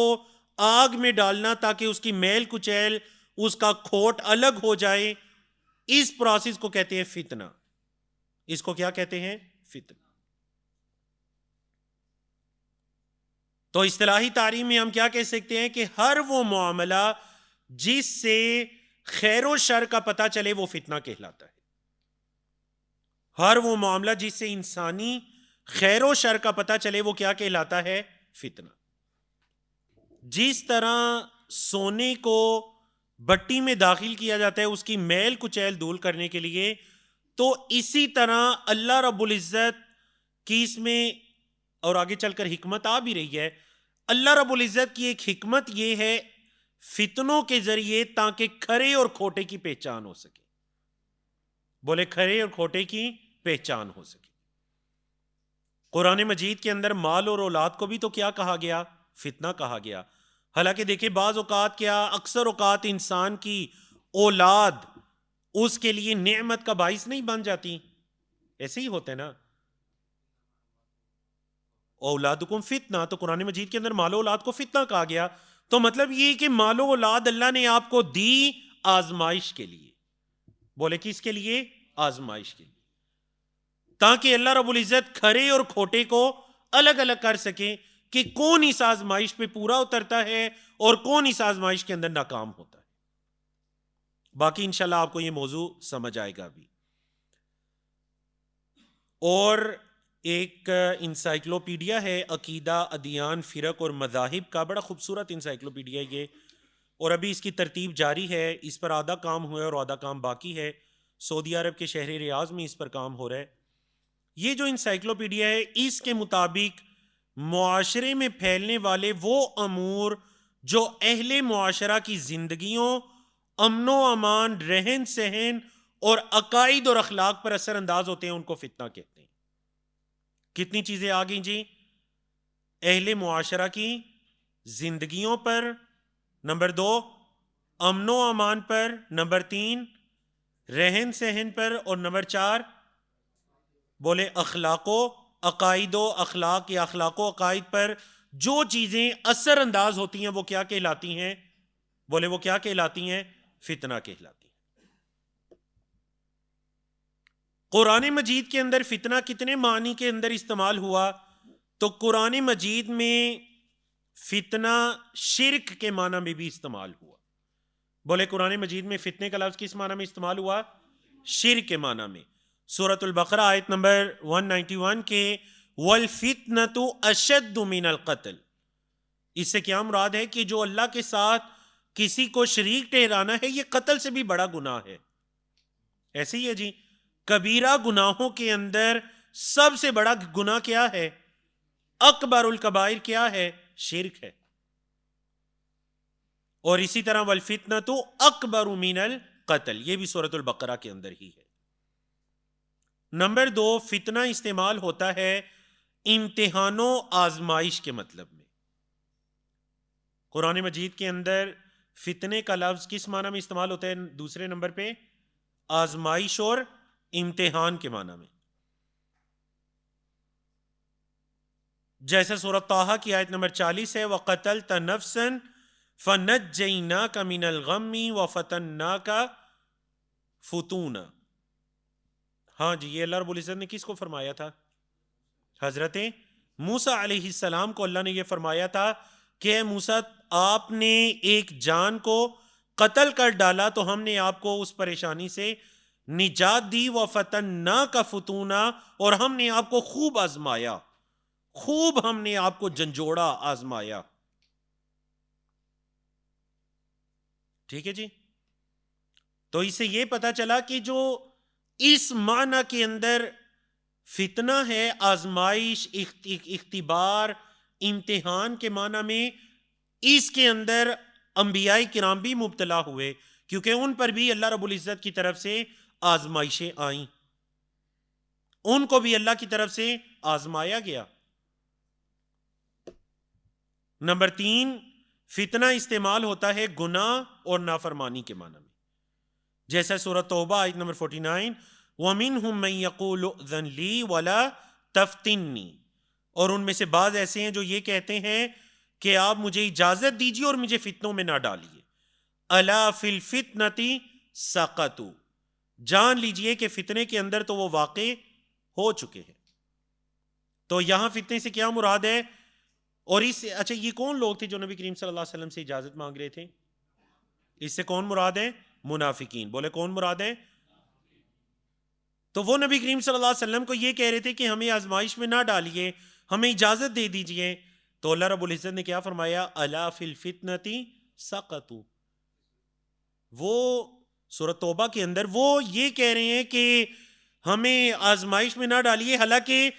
آگ میں ڈالنا تاکہ اس کی میل کچیل، اس کا کھوٹ الگ ہو جائے، اس پروسیس کو کہتے ہیں فتنہ۔ اس کو کیا کہتے ہیں؟ فتنہ۔ تو اصطلاحی تعریف میں ہم کیا کہہ سکتے ہیں کہ ہر وہ معاملہ جس سے خیر و شر کا پتہ چلے وہ فتنہ کہلاتا ہے۔ ہر وہ معاملہ جس سے انسانی خیر و شر کا پتہ چلے وہ کیا کہلاتا ہے؟ فتنہ۔ جس طرح سونے کو بٹی میں داخل کیا جاتا ہے اس کی میل کچیل دور کرنے کے لیے، تو اسی طرح اللہ رب العزت کی اس میں اور آگے چل کر حکمت آ بھی رہی ہے۔ اللہ رب العزت کی ایک حکمت یہ ہے فتنوں کے ذریعے تاکہ کھرے اور کھوٹے کی پہچان ہو سکے۔ بولے کھرے اور کھوٹے کی پہچان ہو سکے۔ قرآن مجید کے اندر مال اور اولاد کو بھی تو کیا کہا گیا؟ فتنہ کہا گیا۔ حالانکہ دیکھیں بعض اوقات کیا، اکثر اوقات انسان کی اولاد اس کے لیے نعمت کا باعث نہیں بن جاتی؟ ایسے ہی ہوتا ہے نا، اولادکم فتنہ، تو قرآن مجید کے اندر مال و اولاد کو فتنہ کہا گیا۔ تو مطلب یہ کہ مال و اولاد اللہ نے آپ کو دی آزمائش کے لیے۔ بولے کس کے لیے؟ آزمائش کے لیے، تاکہ اللہ رب العزت کھرے اور کھوٹے کو الگ الگ کر سکے کہ کون اس آزمائش پہ پورا اترتا ہے اور کون اس آزمائش کے اندر ناکام ہوتا ہے۔ باقی انشاءاللہ آپ کو یہ موضوع سمجھ آئے گا بھی۔ اور ایک انسائکلوپیڈیا ہے عقیدہ، ادیان، فرق اور مذاہب کا، بڑا خوبصورت انسائکلوپیڈیا ہے یہ، اور ابھی اس کی ترتیب جاری ہے۔ اس پر آدھا کام ہوا ہے اور آدھا کام باقی ہے۔ سعودی عرب کے شہر ریاض میں اس پر کام ہو رہا ہے۔ یہ جو انسائکلوپیڈیا ہے اس کے مطابق معاشرے میں پھیلنے والے وہ امور جو اہل معاشرہ کی زندگیوں، امن و امان، رہن سہن اور عقائد اور اخلاق پر اثر انداز ہوتے ہیں ان کو فتنہ کہتے ہیں۔ کتنی چیزیں آ گئیں جی؟ اہل معاشرہ کی زندگیوں پر، نمبر 2 امن و امان پر، نمبر 3 رہن سہن پر، اور نمبر 4 بولے اخلاق و عقائد و اخلاق یا اخلاق و عقائد پر جو چیزیں اثر انداز ہوتی ہیں وہ کیا کہلاتی ہیں؟ بولے وہ کیا کہلاتی ہیں؟ فتنہ کہلاتی ہیں۔ قرآن مجید کے اندر فتنہ کتنے معنی کے اندر استعمال ہوا؟ تو قرآن مجید میں فتنہ شرک کے معنی میں بھی استعمال ہوا۔ بولے قرآن مجید میں فتنے کا لفظ کس معنی میں استعمال ہوا؟ شرک کے معنی میں۔ سورۃ البقرہ آیت نمبر 191 کے وَالْفِتْنَةُ أَشَدُّ مِنَ الْقَتْلِ، اس سے کیا مراد ہے کہ جو اللہ کے ساتھ کسی کو شریک ٹھہرانا ہے یہ قتل سے بھی بڑا گناہ ہے۔ ایسے ہی ہے جی. کبیرہ گناہوں کے اندر سب سے بڑا گناہ کیا ہے؟ اکبر الکبائر کیا ہے؟ شرک ہے. اور اسی طرح والفتنۃ اکبر من القتل، یہ بھی سورۃ البقرہ کے اندر ہی ہے. نمبر 2، فتنہ استعمال ہوتا ہے امتحان و آزمائش کے مطلب میں. قرآن مجید کے اندر فتنے کا لفظ کس معنی میں استعمال ہوتا ہے؟ دوسرے نمبر پہ آزمائش اور امتحان کے معنی میں. جیسے سورۃ طٰہٰ کی آیت نمبر 40 ہے، وَقَتَلْتَ نَفْسًا فَنَجَّيْنَاكَ مِنَ الْغَمِّ وَفَتَنَّاكَ فُتُونًا. ہاں جی، یہ اللہ رب العزت نے کس کو فرمایا تھا؟ حضرت موسیٰ علیہ السلام کو اللہ نے یہ فرمایا تھا کہ اے موسیٰ، آپ نے ایک جان کو قتل کر ڈالا تو ہم نے آپ کو اس پریشانی سے نجات دی. وَفَتَنَّاكَ فُتُونًا، اور ہم نے آپ کو خوب آزمایا، خوب ہم نے آپ کو جھنجھوڑا، آزمایا. ٹھیک ہے جی. تو اس سے یہ پتا چلا کہ جو اس معنی کے اندر فتنہ ہے، آزمائش، اختبار، امتحان کے معنی میں، اس کے اندر انبیاء کرام بھی مبتلا ہوئے، کیونکہ ان پر بھی اللہ رب العزت کی طرف سے آزمائشیں آئیں، ان کو بھی اللہ کی طرف سے آزمایا گیا. نمبر 3، فتنہ استعمال ہوتا ہے گناہ اور نافرمانی کے معنی میں. جیسا سورۃ توبہ آیت نمبر 49، وَمِنْهُمْ مَنْ يَقُولُ اُذَنْ لِي وَلَا تَفْتِنِّي، اور ان میں سے بعض ایسے ہیں جو یہ کہتے ہیں کہ آپ مجھے اجازت دیجیے اور مجھے فتنوں میں نہ ڈالیے. أَلَا فِي الْفِتْنَةِ سَقَطُوا، جان لیجئے کہ فتنے کے اندر تو وہ واقع ہو چکے ہیں. تو یہاں فتنے سے کیا مراد ہے؟ اور اس سے اچھا، یہ کون لوگ تھے جو نبی کریم صلی اللہ علیہ وسلم سے اجازت مانگ رہے تھے؟ اس سے کون مراد ہے؟ منافقین. بولے کون مراد ہے؟ تو وہ نبی کریم صلی اللہ علیہ وسلم کو یہ کہہ رہے تھے کہ ہمیں آزمائش میں نہ ڈالیے، ہمیں اجازت دے دیجئے. تو اللہ رب العزت نے کیا فرمایا؟ الا فی الفتنۃ سقطوا. وہ سورۃ توبہ کے اندر وہ یہ کہہ رہے ہیں کہ ہمیں آزمائش میں نہ ڈالیے، حالانکہ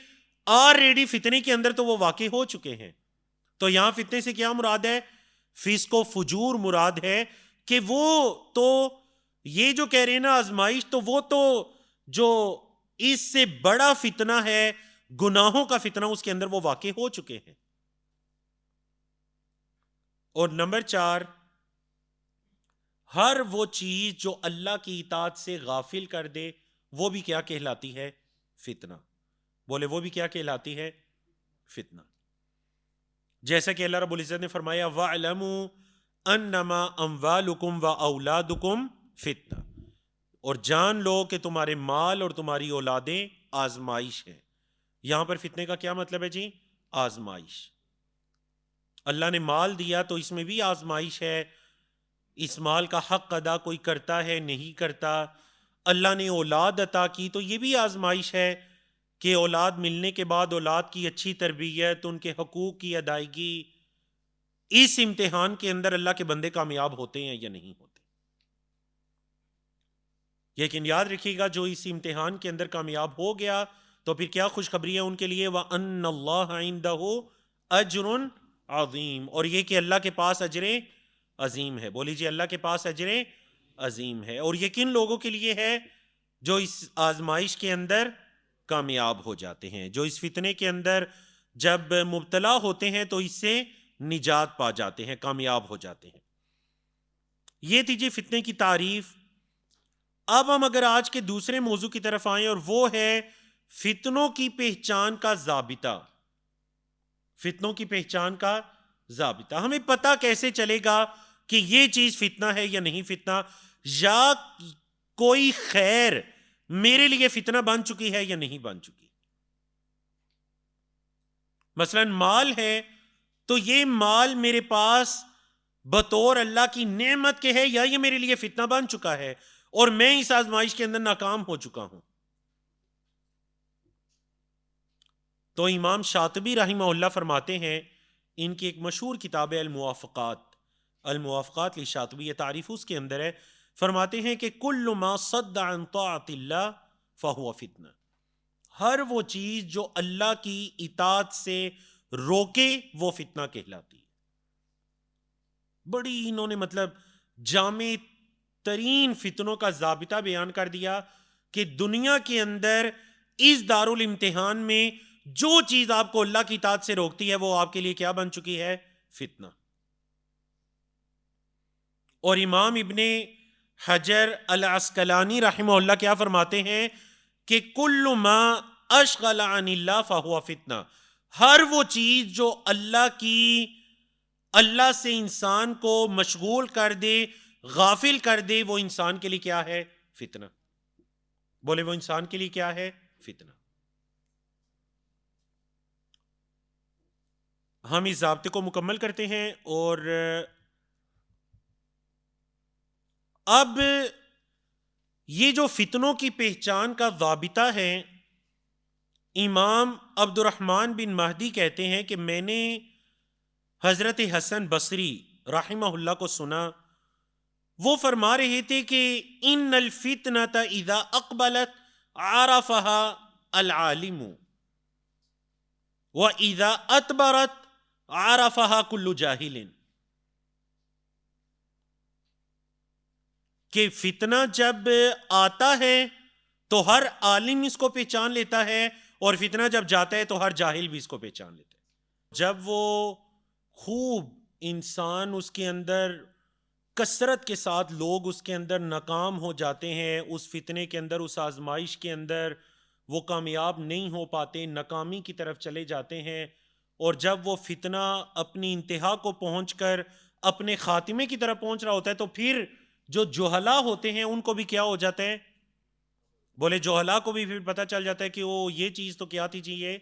آلریڈی فتنے کے اندر تو وہ واقع ہو چکے ہیں. تو یہاں فتنے سے کیا مراد ہے؟ فسق و فجور مراد ہے، کہ وہ تو یہ جو کہہ رہے ہیں نا آزمائش، تو وہ تو جو اس سے بڑا فتنہ ہے، گناہوں کا فتنہ، اس کے اندر وہ واقع ہو چکے ہیں. اور نمبر 4، ہر وہ چیز جو اللہ کی اطاعت سے غافل کر دے وہ بھی کیا کہلاتی ہے؟ فتنہ. بولے وہ بھی کیا کہلاتی ہے؟ فتنہ. جیسا کہ اللہ رب العزت نے فرمایا وَاعْلَمُوا أَنَّمَا أَمْوَالُكُمْ وَأَوْلَادُكُمْ فِتْنَةٌ، اور جان لو کہ تمہارے مال اور تمہاری اولادیں آزمائش ہے. یہاں پر فتنے کا کیا مطلب ہے جی؟ آزمائش. اللہ نے مال دیا تو اس میں بھی آزمائش ہے، اس مال کا حق ادا کوئی کرتا ہے نہیں کرتا. اللہ نے اولاد عطا کی تو یہ بھی آزمائش ہے کہ اولاد ملنے کے بعد اولاد کی اچھی تربیت، ان کے حقوق کی ادائیگی، اس امتحان کے اندر اللہ کے بندے کامیاب ہوتے ہیں یا نہیں ہوتے. لیکن یاد رکھیے گا، جو اس امتحان کے اندر کامیاب ہو گیا تو پھر کیا خوشخبری ہے ان کے لیے؟ وَأَنَّ اللَّهَ عِندَهُ أَجْرٌ عَظِيمٌ، اور یہ کہ اللہ کے پاس اجر عظیم ہے. بولی جی، اللہ کے پاس اجر عظیم ہے. اور یہ کن لوگوں کے لیے ہے؟ جو اس آزمائش کے اندر کامیاب ہو جاتے ہیں، جو اس فتنے کے اندر جب مبتلا ہوتے ہیں تو اس سے نجات پا جاتے ہیں، کامیاب ہو جاتے ہیں. یہ تھی جی فتنے کی تعریف. اب ہم اگر آج کے دوسرے موضوع کی طرف آئیں، اور وہ ہے فتنوں کی پہچان کا ضابطہ. فتنوں کی پہچان کا ضابطہ، ہمیں پتہ کیسے چلے گا کہ یہ چیز فتنہ ہے یا نہیں فتنہ، یا کوئی خیر میرے لیے فتنہ بن چکی ہے یا نہیں بن چکی؟ مثلا مال ہے تو یہ مال میرے پاس بطور اللہ کی نعمت کے ہے، یا یہ میرے لیے فتنہ بن چکا ہے اور میں اس آزمائش کے اندر ناکام ہو چکا ہوں. تو امام شاطبی رحمہ اللہ فرماتے ہیں، ان کی ایک مشہور کتاب ہے الموافقات، الموافقات لشاطبی، یہ تعریف اس کے اندر ہے فرماتے ہیں کہ کل ما صد عن طاعت اللہ فہو فتنہ، ہر وہ چیز جو اللہ کی اطاعت سے روکے وہ فتنہ کہلاتی ہے۔ بڑی انہوں نے مطلب جامع ترین فتنوں کا ضابطہ بیان کر دیا کہ دنیا کے اندر اس دارالامتحان میں جو چیز آپ کو اللہ کی اطاعت سے روکتی ہے وہ آپ کے لیے کیا بن چکی ہے؟ فتنہ۔ اور امام ابن حجر العسقلانی رحمہ اللہ کیا فرماتے ہیں کہ کل ما اشغل عن اللہ فہو فتنہ، ہر وہ چیز جو اللہ سے انسان کو مشغول کر دے، غافل کر دے، وہ انسان کے لیے کیا ہے؟ فتنہ۔ بولے وہ انسان کے لیے کیا ہے؟ فتنہ۔ ہم اس ضابطے کو مکمل کرتے ہیں، اور اب یہ جو فتنوں کی پہچان کا ضابطہ ہے، امام عبد الرحمن بن مہدی کہتے ہیں کہ میں نے حضرت حسن بصری رحمہ اللہ کو سنا، وہ فرما رہے تھے کہ ان الفتنۃ اذا اقبلت عرفها العالم واذا ادبرت عرفها كل جاہل، کہ فتنہ جب آتا ہے تو ہر عالم اس کو پہچان لیتا ہے، اور فتنہ جب جاتا ہے تو ہر جاہل بھی اس کو پہچان لیتا ہے۔ جب وہ خوب انسان اس کے اندر کثرت کے ساتھ لوگ اس کے اندر ناکام ہو جاتے ہیں، اس فتنے کے اندر، اس آزمائش کے اندر وہ کامیاب نہیں ہو پاتے، ناکامی کی طرف چلے جاتے ہیں، اور جب وہ فتنہ اپنی انتہا کو پہنچ کر اپنے خاتمے کی طرف پہنچ رہا ہوتا ہے تو پھر جو جوہلا ہوتے ہیں ان کو بھی کیا ہو جاتا ہے؟ بولے جوہلا کو بھی پھر پتہ چل جاتا ہے کہ وہ یہ چیز تو کیا تھی جی،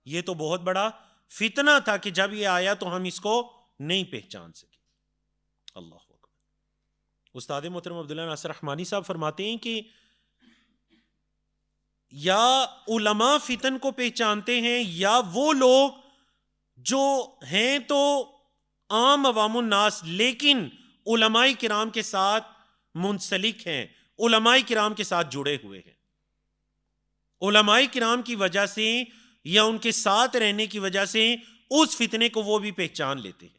یہ تو بہت بڑا فتنہ تھا کہ جب یہ آیا تو ہم اس کو نہیں پہچان سکے۔ اللہ اکبر۔ استاد محترم عبداللہ ناصر رحمانی صاحب فرماتے ہیں کہ یا علماء فتن کو پہچانتے ہیں، یا وہ لوگ جو ہیں تو عام عوام الناس لیکن علماء کرام کے ساتھ منسلک ہیں، علماء کرام کے ساتھ جڑے ہوئے ہیں، علماء کرام کی وجہ سے یا ان کے ساتھ رہنے کی وجہ سے اس فتنے کو وہ بھی پہچان لیتے ہیں۔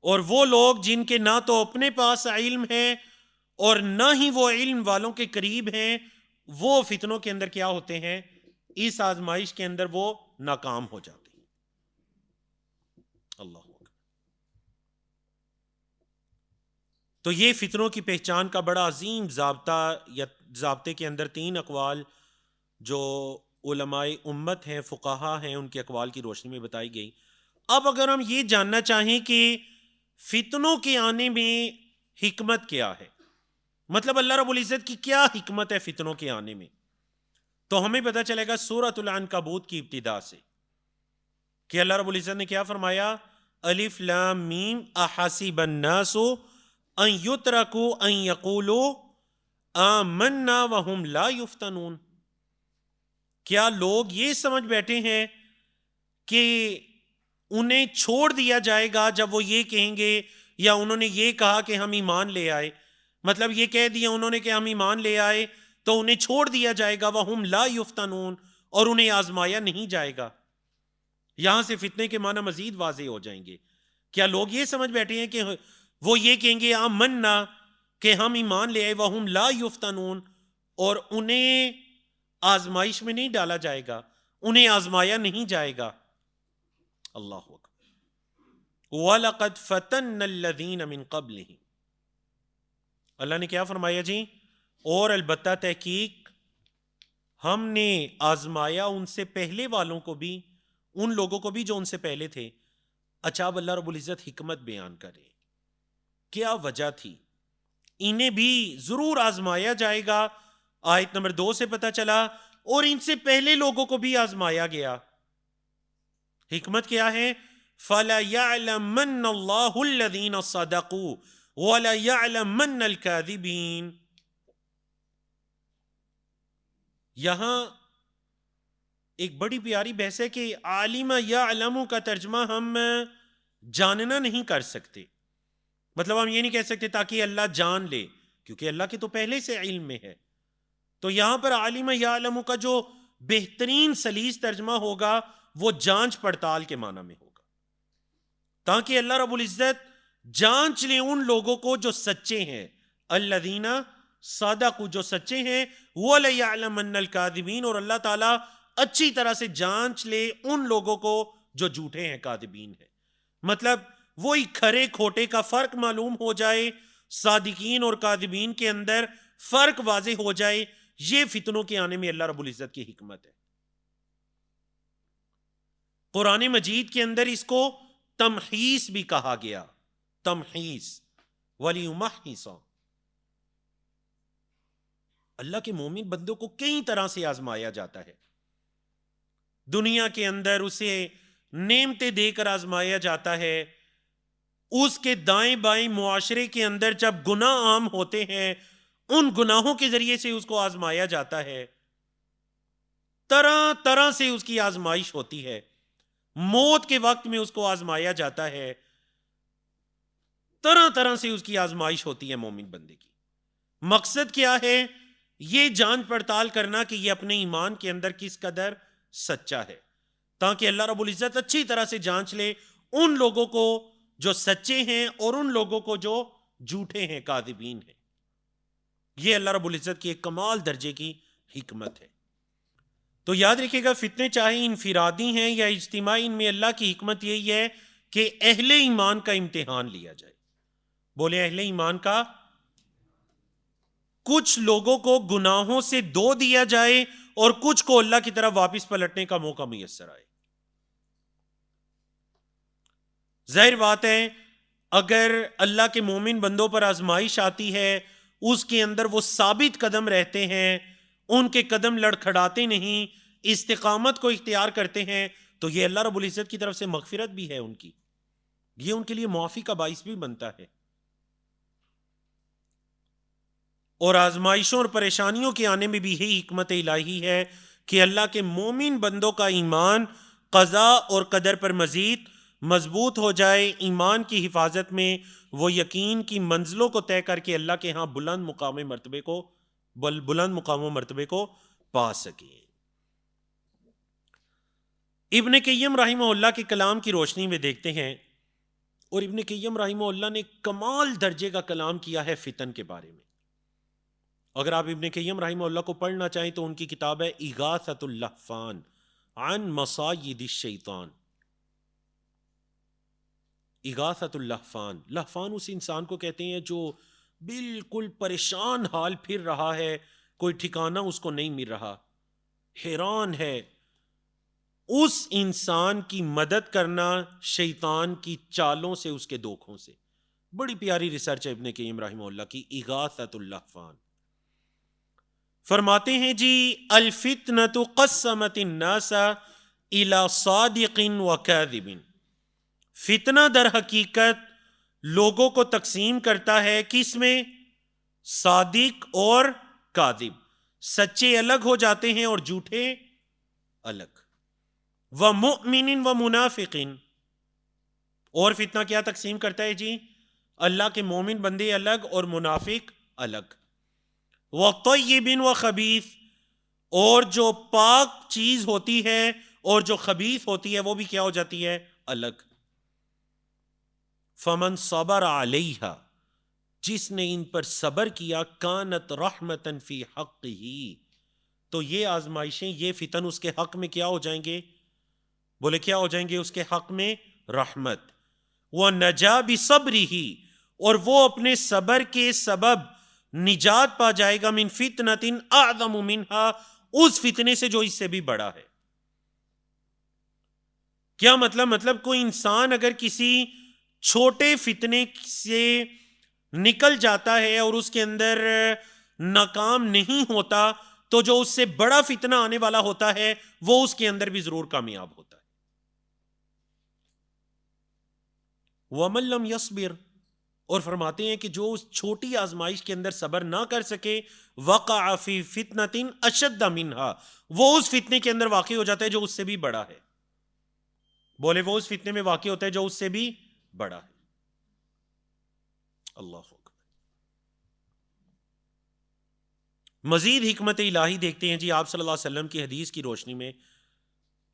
اور وہ لوگ جن کے نہ تو اپنے پاس علم ہے اور نہ ہی وہ علم والوں کے قریب ہیں، وہ فتنوں کے اندر کیا ہوتے ہیں؟ اس آزمائش کے اندر وہ ناکام ہو جاتے ہیں۔ اللہ اکبر۔ تو یہ فتنوں کی پہچان کا بڑا عظیم ضابطہ، یا ضابطے کے اندر 3 اقوال جو علماء امت ہیں، فقہا ہیں، ان کے اقوال کی روشنی میں بتائی گئی۔ اب اگر ہم یہ جاننا چاہیں کہ فتنوں کے آنے میں حکمت کیا ہے، مطلب اللہ رب العزت کی کیا حکمت ہے فتنوں کے آنے میں، تو ہمیں پتہ چلے گا سورۃ العنکبوت کی ابتدا سے کہ اللہ رب العزت نے کیا فرمایا؟ الف لام میم احسب الناس ان یترکوا ان یقولوا آمنا وہم لا یفتنون، کیا لوگ یہ سمجھ بیٹھے ہیں کہ انہیں چھوڑ دیا جائے گا جب وہ یہ کہیں گے، یا انہوں نے یہ کہا کہ ہم ایمان لے آئے، مطلب یہ کہہ دیا انہوں نے کہ ہم ایمان لے آئے تو انہیں چھوڑ دیا جائے گا، وہم لا یفتنون، اور انہیں آزمایا نہیں جائے گا۔ یہاں سے فتنے کے معنی مزید واضح ہو جائیں گے۔ کیا لوگ یہ سمجھ بیٹھے ہیں کہ وہ یہ کہیں گے آمنا، کہ ہم ایمان لے آئے، وہم لا یفتنون، اور انہیں آزمائش میں نہیں ڈالا جائے گا، انہیں آزمایا نہیں جائے گا۔ اللہ اکبر۔ وَلَقَدْ فَتَنَّ الَّذِينَ مِن قَبْلِهِمْ، اللہ نے کیا فرمایا جی؟ اور البتہ تحقیق ہم نے آزمایا ان سے پہلے والوں کو بھی، ان لوگوں کو بھی جو ان سے پہلے تھے۔ اچھا، اب اللہ رب العزت حکمت بیان کرے، کیا وجہ تھی؟ انہیں بھی ضرور آزمایا جائے گا، آیت نمبر 2 سے پتہ چلا، اور ان سے پہلے لوگوں کو بھی آزمایا گیا۔ حکمت کیا ہے؟ فَلَيَعْلَمَنَّ اللَّهُ الَّذِينَ صَدَقُوا وَلَيَعْلَمَنَّ الْكَاذِبِينَ۔ یہاں ایک بڑی پیاری بحث ہے کہ عالم یعلم کا ترجمہ ہم جاننا نہیں کر سکتے، مطلب ہم یہ نہیں کہہ سکتے تاکہ اللہ جان لے، کیونکہ اللہ کے تو پہلے سے علم میں ہے. تو یہاں پر عالم یعلم کا جو بہترین سلیس ترجمہ ہوگا وہ جانچ پڑتال کے معنی میں ہوگا، تاکہ اللہ رب العزت جانچ لے ان لوگوں کو جو سچے ہیں. الذین صدقوا، جو سچے ہیں، وَلَيَعْلَمَنَّ الْكَاذِبِينَ، اور اللہ تعالیٰ اچھی طرح سے جانچ لے ان لوگوں کو جو جھوٹے ہیں، کاذبین ہیں. مطلب وہی کھرے کھوٹے کا فرق معلوم ہو جائے، صادقین اور کاذبین کے اندر فرق واضح ہو جائے. یہ فتنوں کے آنے میں اللہ رب العزت کی حکمت ہے. قرآن مجید کے اندر اس کو تمحیص بھی کہا گیا، تمحیص، وَلِيُمَحِّصَ. اللہ کے مومن بندوں کو کئی طرح سے آزمایا جاتا ہے. دنیا کے اندر اسے نعمتیں دے کر آزمایا جاتا ہے. اس کے دائیں بائیں معاشرے کے اندر جب گناہ عام ہوتے ہیں، ان گناہوں کے ذریعے سے اس کو آزمایا جاتا ہے. طرح طرح سے اس کی آزمائش ہوتی ہے. موت کے وقت میں اس کو آزمایا جاتا ہے. طرح طرح سے اس کی آزمائش ہوتی ہے مومن بندے کی. مقصد کیا ہے؟ یہ جانچ پڑتال کرنا کہ یہ اپنے ایمان کے اندر کس قدر سچا ہے، تاکہ اللہ رب العزت اچھی طرح سے جانچ لے ان لوگوں کو جو سچے ہیں اور ان لوگوں کو جو جھوٹے ہیں، کاذبین ہیں. یہ اللہ رب العزت کی ایک کمال درجے کی حکمت ہے. تو یاد رکھیے گا، فتنے چاہے انفرادی ہیں یا اجتماعی، ان میں اللہ کی حکمت یہی ہے کہ اہل ایمان کا امتحان لیا جائے. بولے اہل ایمان کا. کچھ لوگوں کو گناہوں سے دو دیا جائے اور کچھ کو اللہ کی طرف واپس پلٹنے کا موقع میسر آئے. ظاہر بات ہے اگر اللہ کے مومن بندوں پر آزمائش آتی ہے، اس کے اندر وہ ثابت قدم رہتے ہیں، ان کے قدم لڑکھڑاتے نہیں، استقامت کو اختیار کرتے ہیں، تو یہ اللہ رب العزت کی طرف سے مغفرت بھی ہے ان کی، یہ ان کے لیے معافی کا باعث بھی بنتا ہے. اور آزمائشوں اور پریشانیوں کے آنے میں بھی یہی حکمت الہی ہے کہ اللہ کے مومن بندوں کا ایمان قضاء اور قدر پر مزید مضبوط ہو جائے. ایمان کی حفاظت میں وہ یقین کی منزلوں کو طے کر کے اللہ کے ہاں بلند مقام و مرتبے کو پا سکے. ابن قیم رحمہ اللہ کے کلام کی روشنی میں دیکھتے ہیں، اور ابن قیم رحمہ اللہ نے کمال درجے کا کلام کیا ہے فتن کے بارے میں. اگر آپ ابن قیم رحمہ اللہ کو پڑھنا چاہیں تو ان کی کتاب ہے اغاثۃ اللہفان عن مصائد الشیطان. اغاثۃ اللہفان، لہفان اس انسان کو کہتے ہیں جو بالکل پریشان حال پھر رہا ہے، کوئی ٹھکانہ اس کو نہیں مل رہا، حیران ہے. اس انسان کی مدد کرنا شیطان کی چالوں سے، اس کے دھوکوں سے. بڑی پیاری ریسرچ ہے ابن قیم رحمہ اللہ کی اغاثۃ اللہفان. فرماتے ہیں جی الفتنۃ قسمت الناس الی صادق و کاذب. فتنہ در حقیقت لوگوں کو تقسیم کرتا ہے کس میں؟ صادق اور کاذب. سچے الگ ہو جاتے ہیں اور جھوٹے الگ. ومؤمن و منافق. اور فتنہ کیا تقسیم کرتا ہے جی؟ اللہ کے مومن بندے الگ اور منافق الگ. وطیب و خبیث. اور جو پاک چیز ہوتی ہے اور جو خبیث ہوتی ہے وہ بھی کیا ہو جاتی ہے؟ الگ. فمن صبر علیہا، جس نے ان پر صبر کیا، کانت رحمتا فی حقہ، تو یہ آزمائشیں، یہ فتن اس کے حق میں کیا ہو جائیں گے؟ بولے کیا ہو جائیں گے اس کے حق میں؟ رحمت. وَنَجَا بِصَبْرِهِ، اور وہ اپنے صبر کے سبب نجات پا جائے گا، من فتنۃ اعظم منها، اس فتنے سے جو اس سے بھی بڑا ہے. کیا مطلب کوئی انسان اگر کسی چھوٹے فتنے سے نکل جاتا ہے اور اس کے اندر ناکام نہیں ہوتا، تو جو اس سے بڑا فتنہ آنے والا ہوتا ہے وہ اس کے اندر بھی ضرور کامیاب ہوتا ہے. وَمَن لَّمْ يَصْبِرْ، اور فرماتے ہیں کہ جو اس چھوٹی آزمائش کے اندر صبر نہ کر سکے، وَقَعَ فِي فِتْنَةٍ أَشَدَّ مِنْهَا، وہ اس فتنے کے اندر واقع ہو جاتا ہے جو اس سے بھی بڑا ہے. بولے وہ اس فتنے میں واقع ہوتا ہے جو اس سے بھی بڑا ہے. اللہ اکبر. مزید حکمت الہی دیکھتے ہیں جی آپ صلی اللہ علیہ وسلم کی حدیث کی روشنی میں.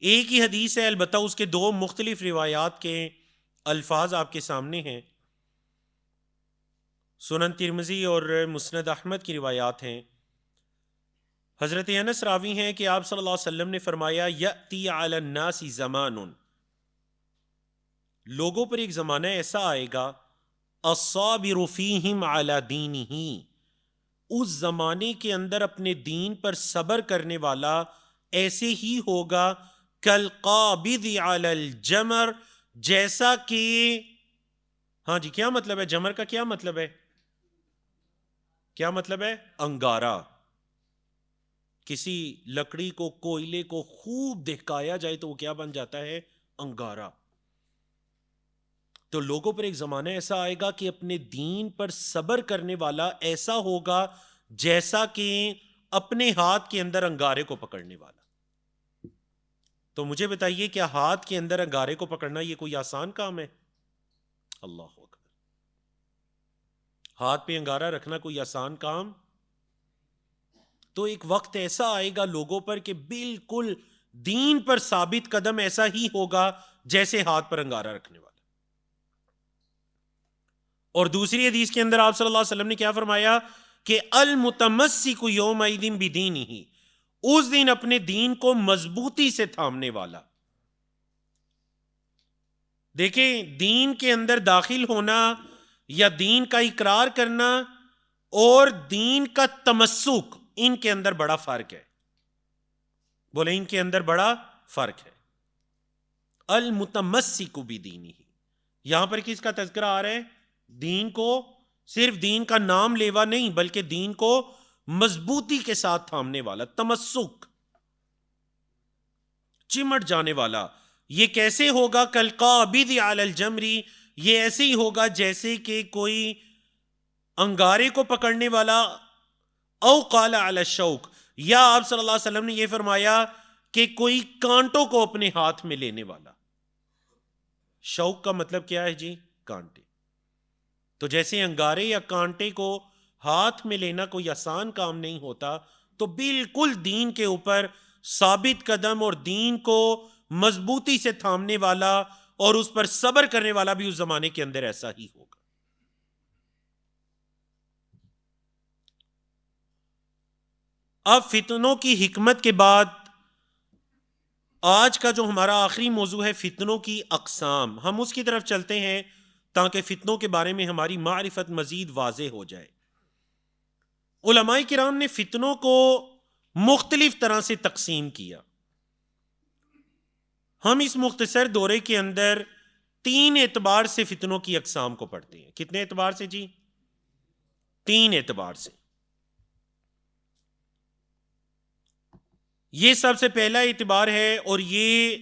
ایک ہی حدیث ہے، البتہ اس کے دو مختلف روایات کے الفاظ آپ کے سامنے ہیں. سنن ترمذی اور مسند احمد کی روایات ہیں. حضرت انس راوی ہیں کہ آپ صلی اللہ علیہ وسلم نے فرمایا یأتی علی الناس زمان، لوگوں پر ایک زمانہ ایسا آئے گا الصابر فیہم علی دینہ، اس زمانے کے اندر اپنے دین پر صبر کرنے والا ایسے ہی ہوگا کالقابض علی الجمر، جیسا کہ ہاں جی کیا مطلب ہے جمر کا؟ کیا مطلب ہے؟ کیا مطلب ہے؟ انگارہ. کسی لکڑی کو، کوئلے کو خوب دہکایا جائے تو وہ کیا بن جاتا ہے؟ انگارہ. تو لوگوں پر ایک زمانہ ایسا آئے گا کہ اپنے دین پر صبر کرنے والا ایسا ہوگا جیسا کہ اپنے ہاتھ کے اندر انگارے کو پکڑنے والا. تو مجھے بتائیے کیا ہاتھ کے اندر انگارے کو پکڑنا یہ کوئی آسان کام ہے؟ اللہ اکبر. ہاتھ پہ انگارہ رکھنا کوئی آسان کام؟ تو ایک وقت ایسا آئے گا لوگوں پر کہ بالکل دین پر ثابت قدم ایسا ہی ہوگا جیسے ہاتھ پر انگارہ رکھنے والا. اور دوسری حدیث کے اندر آپ صلی اللہ علیہ وسلم نے کیا فرمایا کہ المتمسک یومئذ بدینہ، اس دن اپنے دین کو مضبوطی سے تھامنے والا. دیکھیں دین کے اندر داخل ہونا یا دین کا اقرار کرنا اور دین کا تمسک، ان کے اندر بڑا فرق ہے. بولے ان کے اندر بڑا فرق ہے. المتمسک بدینہ، یہاں پر کس کا تذکرہ آ رہا ہے؟ دین کو، صرف دین کا نام لیوا نہیں بلکہ دین کو مضبوطی کے ساتھ تھامنے والا، تمسک، چمٹ جانے والا. یہ کیسے ہوگا؟ کالقابض علی الجمر، یہ ایسے ہی ہوگا جیسے کہ کوئی انگارے کو پکڑنے والا، او قال علی الشوک، یا آپ صلی اللہ علیہ وسلم نے یہ فرمایا کہ کوئی کانٹوں کو اپنے ہاتھ میں لینے والا. شوک کا مطلب کیا ہے جی؟ کانٹے. تو جیسے انگارے یا کانٹے کو ہاتھ میں لینا کوئی آسان کام نہیں ہوتا، تو بالکل دین کے اوپر ثابت قدم اور دین کو مضبوطی سے تھامنے والا اور اس پر صبر کرنے والا بھی اس زمانے کے اندر ایسا ہی ہوگا. اب فتنوں کی حکمت کے بعد آج کا جو ہمارا آخری موضوع ہے فتنوں کی اقسام، ہم اس کی طرف چلتے ہیں تاکہ فتنوں کے بارے میں ہماری معرفت مزید واضح ہو جائے. علماء کرام نے فتنوں کو مختلف طرح سے تقسیم کیا. ہم اس مختصر دورے کے اندر 3 اعتبار سے فتنوں کی اقسام کو پڑھتے ہیں. کتنے اعتبار سے جی؟ 3 اعتبار سے. یہ سب سے پہلا اعتبار ہے اور یہ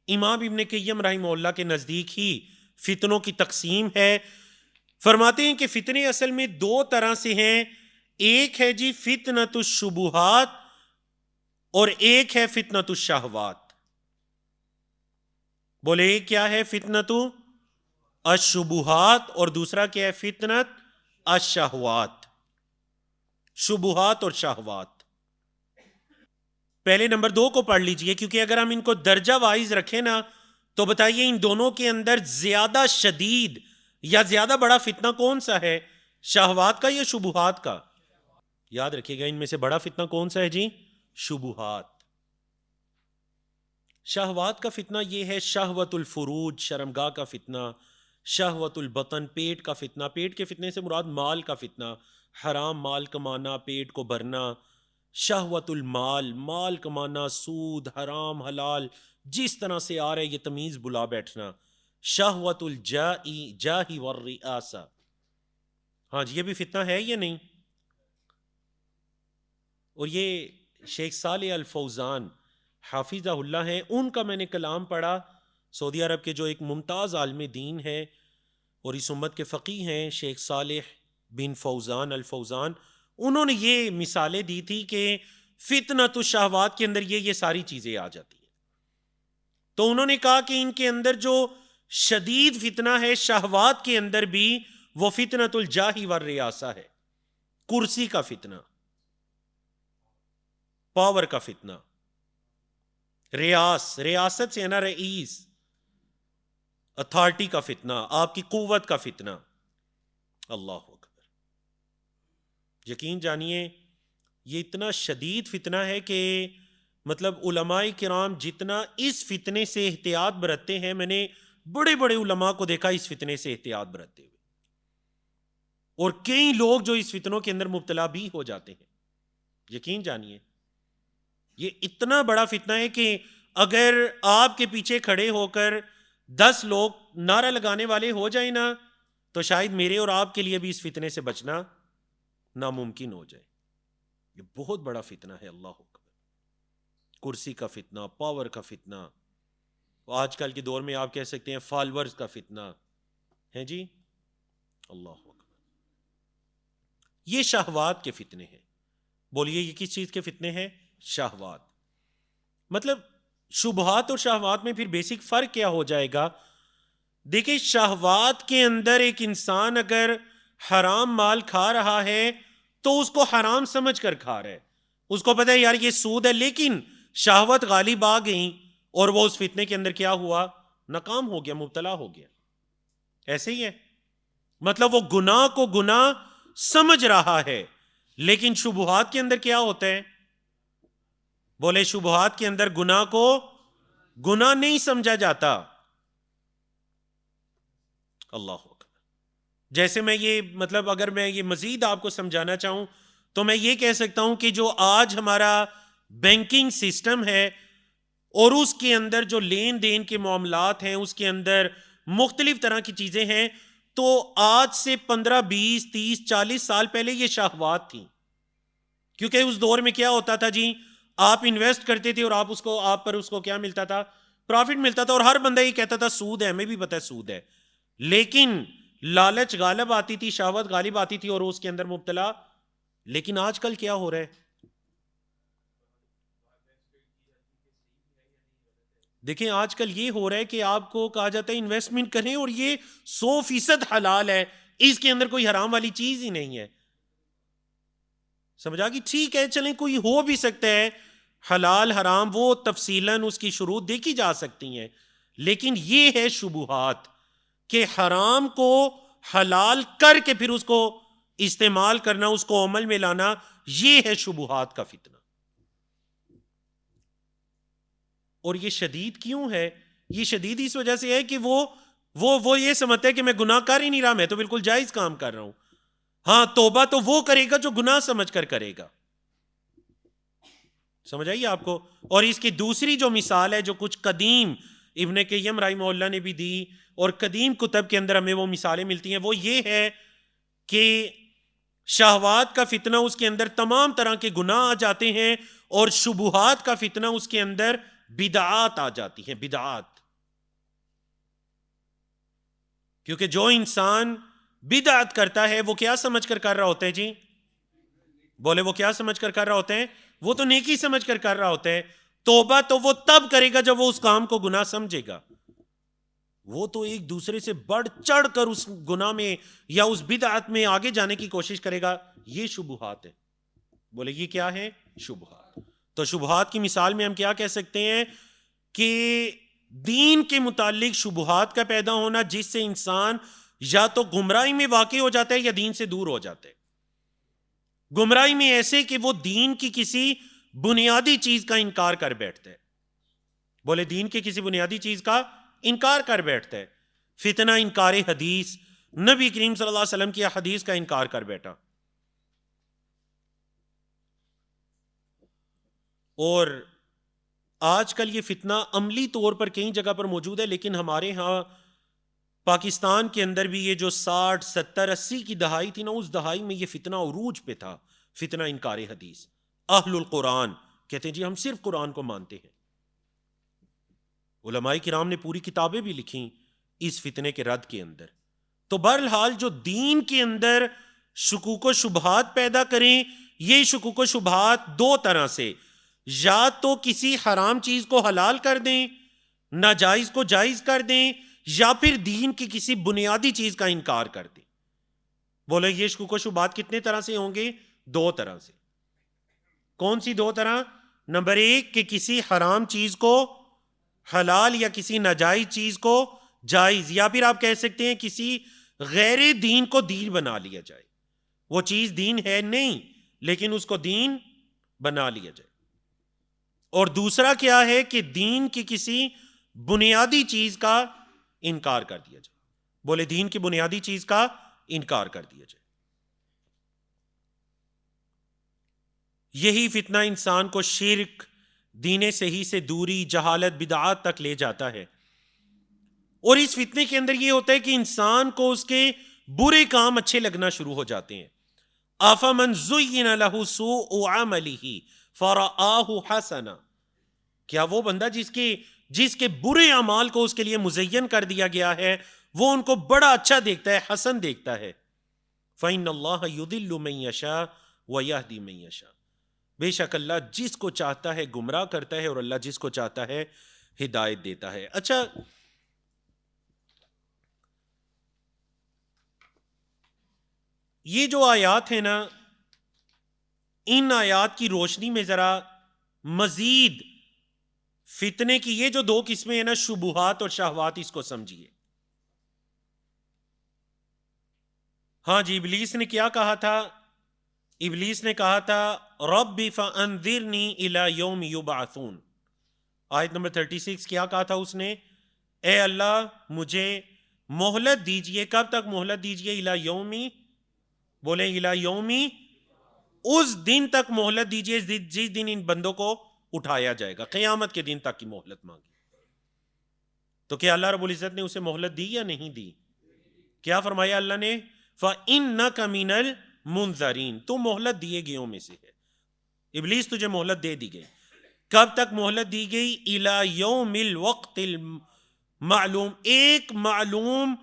امام ابن قیم رحمہ اللہ کے نزدیک ہی فتنوں کی تقسیم ہے. فرماتے ہیں کہ فتنے اصل میں 2 طرح سے ہیں. ایک ہے جی فتنۃ الشبہات اور ایک ہے فتنۃ الشہوات. بولے ایک کیا ہے؟ فتنۃ الشبہات، اور دوسرا کیا ہے؟ فتنۃ الشہوات. شبہات اور شہوات. پہلے نمبر 2 کو پڑھ لیجئے، کیونکہ اگر ہم ان کو درجہ وائز رکھیں نا تو بتائیے ان دونوں کے اندر زیادہ شدید یا زیادہ بڑا فتنہ کون سا ہے؟ شہوات کا یا شبہات کا؟ یاد رکھیے گا ان میں سے بڑا فتنہ کون سا ہے جی؟ شبہات. شہوات کا فتنہ یہ ہے شہوت الفروج، شرمگاہ کا فتنہ، شہوت البطن، پیٹ کا فتنہ. پیٹ کے فتنے سے مراد مال کا فتنہ، حرام مال کمانا، پیٹ کو بھرنا. شہوت المال، مال کمانا، سود، حرام حلال جس طرح سے آ رہے یہ تمیز بلا بیٹھنا. شہوت الجاہ والرئاسہ، ہاں جی یہ بھی فتنہ ہے یا نہیں؟ اور یہ شیخ صالح الفوزان حافظہ اللہ ہیں، ان کا میں نے کلام پڑھا. سعودی عرب کے جو ایک ممتاز عالم دین ہے اور اس امت کے فقیہ ہیں شیخ صالح بن فوزان الفوزان، انہوں نے یہ مثالیں دی تھی کہ فتنۃ الشہوات کے اندر یہ ساری چیزیں آ جاتی ہیں. تو انہوں نے کہا کہ ان کے اندر جو شدید فتنہ ہے شہوات کے اندر بھی، وہ فتنۃ الجاہ والریاسہ ہے، کرسی کا فتنہ، پاور کا فتنہ، ریاست سے ہے نا رئیس، اتھارٹی کا فتنہ، آپ کی قوت کا فتنہ۔ اللہ اکبر، یقین جانیے یہ اتنا شدید فتنہ ہے کہ مطلب علماء کرام جتنا اس فتنے سے احتیاط برتتے ہیں، میں نے بڑے بڑے علماء کو دیکھا اس فتنے سے احتیاط برتتے ہوئے، اور کئی لوگ جو اس فتنوں کے اندر مبتلا بھی ہو جاتے ہیں۔ یقین جانیے یہ اتنا بڑا فتنہ ہے کہ اگر آپ کے پیچھے کھڑے ہو کر 10 لوگ نعرہ لگانے والے ہو جائیں نا، تو شاید میرے اور آپ کے لیے بھی اس فتنے سے بچنا ناممکن ہو جائے۔ یہ بہت بڑا فتنہ ہے، اللہ اکبر، کرسی کا فتنہ، پاور کا فتنہ، آج کل کے دور میں آپ کہہ سکتے ہیں فالورز کا فتنہ ہے جی، اللہ اکبر۔ یہ شہوات کے فتنے ہیں۔ بولیے یہ کس چیز کے فتنے ہیں؟ شہوات۔ مطلب شبہات اور شہوات میں پھر بیسک فرق کیا ہو جائے گا؟ دیکھیں شہوات کے اندر ایک انسان اگر حرام مال کھا رہا ہے تو اس کو حرام سمجھ کر کھا رہا ہے، اس کو پتہ ہے یار یہ سود ہے، لیکن شہوت غالب آ گئی اور وہ اس فتنے کے اندر کیا ہوا؟ ناکام ہو گیا، مبتلا ہو گیا۔ ایسے ہی ہے، مطلب وہ گناہ کو گناہ سمجھ رہا ہے، لیکن شبہات کے اندر کیا ہوتا ہے؟ بولے شبہات کے اندر گناہ کو گناہ نہیں سمجھا جاتا۔ اللہ اکبر۔ جیسے میں یہ مطلب اگر میں یہ مزید آپ کو سمجھانا چاہوں تو میں یہ کہہ سکتا ہوں کہ جو آج ہمارا بینکنگ سسٹم ہے اور اس کے اندر جو لین دین کے معاملات ہیں، اس کے اندر مختلف طرح کی چیزیں ہیں، تو آج سے 15 20 30 40 سال پہلے یہ شہوات تھیں، کیونکہ اس دور میں کیا ہوتا تھا جی، آپ انویسٹ کرتے تھے اور آپ پر اس کو کیا ملتا تھا؟ پروفٹ ملتا تھا، اور ہر بندہ یہ کہتا تھا سود ہے، ہمیں بھی پتہ ہے سود ہے، لیکن لالچ غالب آتی تھی، شہوت غالب آتی تھی اور اس کے اندر مبتلا۔ لیکن آج کل کیا ہو رہا ہے؟ دیکھیں آج کل یہ ہو رہا ہے کہ آپ کو کہا جاتا ہے انویسٹمنٹ کریں اور یہ 100% حلال ہے، اس کے اندر کوئی حرام والی چیز ہی نہیں ہے۔ سمجھا کہ ٹھیک ہے چلیں کوئی ہو بھی سکتا ہے حلال حرام، وہ تفصیلاً اس کی شروط دیکھی جا سکتی ہیں، لیکن یہ ہے شبہات کہ حرام کو حلال کر کے پھر اس کو استعمال کرنا، اس کو عمل میں لانا، یہ ہے شبہات کا فتنہ۔ اور یہ شدید کیوں ہے؟ یہ شدید اس وجہ سے ہے کہ وہ یہ سمجھتا ہے کہ میں گناہ کر ہی نہیں رہا، میں تو بالکل جائز کام کر رہا ہوں۔ ہاں توبہ تو وہ کرے گا جو گناہ سمجھ کر کرے گا۔ سمجھ آئیے آپ کو؟ اور اس کی دوسری جو مثال ہے جو کچھ قدیم ابن قیم رحمہ اللہ نے بھی دی اور قدیم کتب کے اندر ہمیں وہ مثالیں ملتی ہیں، وہ یہ ہے کہ شہوات کا فتنہ اس کے اندر تمام طرح کے گناہ آ جاتے ہیں، اور شبہات کا فتنہ اس کے اندر بدعات آ جاتی ہیں، بدعات۔ کیونکہ جو انسان بدعت کرتا ہے وہ کیا سمجھ کر کر رہا ہوتا ہے جی؟ بولے وہ کیا سمجھ کر کر رہا ہوتا ہے؟ وہ تو نیکی سمجھ کر کر رہا ہوتا ہے۔ توبہ تو وہ تب کرے گا جب وہ اس کام کو گناہ سمجھے گا۔ وہ تو ایک دوسرے سے بڑھ چڑھ کر اس گناہ میں یا اس بدعت میں آگے جانے کی کوشش کرے گا۔ یہ شبہات ہے۔ بولے یہ کیا ہے؟ شبہات۔ تو شبہات کی مثال میں ہم کیا کہہ سکتے ہیں کہ دین کے متعلق شبہات کا پیدا ہونا، جس سے انسان یا تو گمراہی میں واقع ہو جاتا ہے یا دین سے دور ہو جاتا ہے۔ گمراہی میں ایسے کہ وہ دین کی کسی بنیادی چیز کا انکار کر بیٹھتا ہے۔ بولے دین کی کسی بنیادی چیز کا انکار کر بیٹھتا ہے۔ فتنہ انکار حدیث، نبی کریم صلی اللہ علیہ وسلم کی حدیث کا انکار کر بیٹھا۔ اور آج کل یہ فتنہ عملی طور پر کئی جگہ پر موجود ہے، لیکن ہمارے ہاں پاکستان کے اندر بھی یہ جو 60 70 80 کی دہائی تھی نا، اس دہائی میں یہ فتنہ عروج پہ تھا، فتنہ انکار حدیث۔ اہل القرآن کہتے ہیں جی ہم صرف قرآن کو مانتے ہیں۔ علماء کرام نے پوری کتابیں بھی لکھیں اس فتنے کے رد کے اندر۔ تو بہرحال جو دین کے اندر شکوک و شبہات پیدا کریں، یہ شکوک و شبہات دو طرح سے، یا تو کسی حرام چیز کو حلال کر دیں، ناجائز کو جائز کر دیں، یا پھر دین کی کسی بنیادی چیز کا انکار کر دیں۔ بولے یہ شکوک و شبہات کتنے طرح سے ہوں گے؟ 2 طرح سے. کون سی 2 طرح؟ نمبر 1 کہ کسی حرام چیز کو حلال یا کسی ناجائز چیز کو جائز، یا پھر آپ کہہ سکتے ہیں کسی غیر دین کو دین بنا لیا جائے. وہ چیز دین ہے نہیں لیکن اس کو دین بنا لیا جائے. اور دوسرا کیا ہے کہ دین کی کسی بنیادی چیز کا انکار کر دیا جائے. بولے دین کی بنیادی چیز کا انکار کر دیا جائے. یہی فتنہ انسان کو شرک، دین صحیح سے دوری، جہالت، بدعات تک لے جاتا ہے. اور اس فتنے کے اندر یہ ہوتا ہے کہ انسان کو اس کے برے کام اچھے لگنا شروع ہو جاتے ہیں. أَفَمَنْ زُيِّنَ لَهُ سُوءُ عَمَلِهِ فَرَآهُ حَسَنًا، کیا وہ بندہ جس کے برے اعمال کو اس کے لیے مزین کر دیا گیا ہے وہ ان کو بڑا اچھا دیکھتا ہے، حسن دیکھتا ہے. فَإِنَّ اللَّهَ يُضِلُّ مَن يَشَاءُ وَيَهْدِي مَن يَشَاءُ، بے شک اللہ جس کو چاہتا ہے گمراہ کرتا ہے اور اللہ جس کو چاہتا ہے ہدایت دیتا ہے. اچھا، یہ جو آیات ہیں نا، ان آیات کی روشنی میں ذرا مزید فتنے کی یہ جو 2 قسمیں ہیں نا، شبہات اور شہوات، اس کو سمجھیے. ہاں جی، ابلیس نے کیا کہا تھا؟ ابلیس نے کہا تھا رب فانذرنی الی یوم یبعثون. آیت نمبر 36 کیا کہا تھا اس نے؟ اے اللہ مجھے مہلت دیجئے. کب تک مہلت دیجئے؟ الی یومی، بولیں الی یومی، اس دن تک مہلت دیجئے جس دن ان بندوں کو اٹھایا جائے گا. قیامت کے دن تک کی مہلت مانگی. تو کیا اللہ رب العزت نے اسے مہلت دی یا نہیں دی؟ کیا فرمایا اللہ نے؟ فَإِنَّكَ مِنَ الْمُنذَرِينَ، تو مہلت دیے گئےوں میں سے ہے. ابلیس تجھے مہلت دے دی گئی. کب تک مہلت دی گئی؟ اِلَى يَوْمِ الْوَقْتِ الْمَعْلُوم، ایک معلوم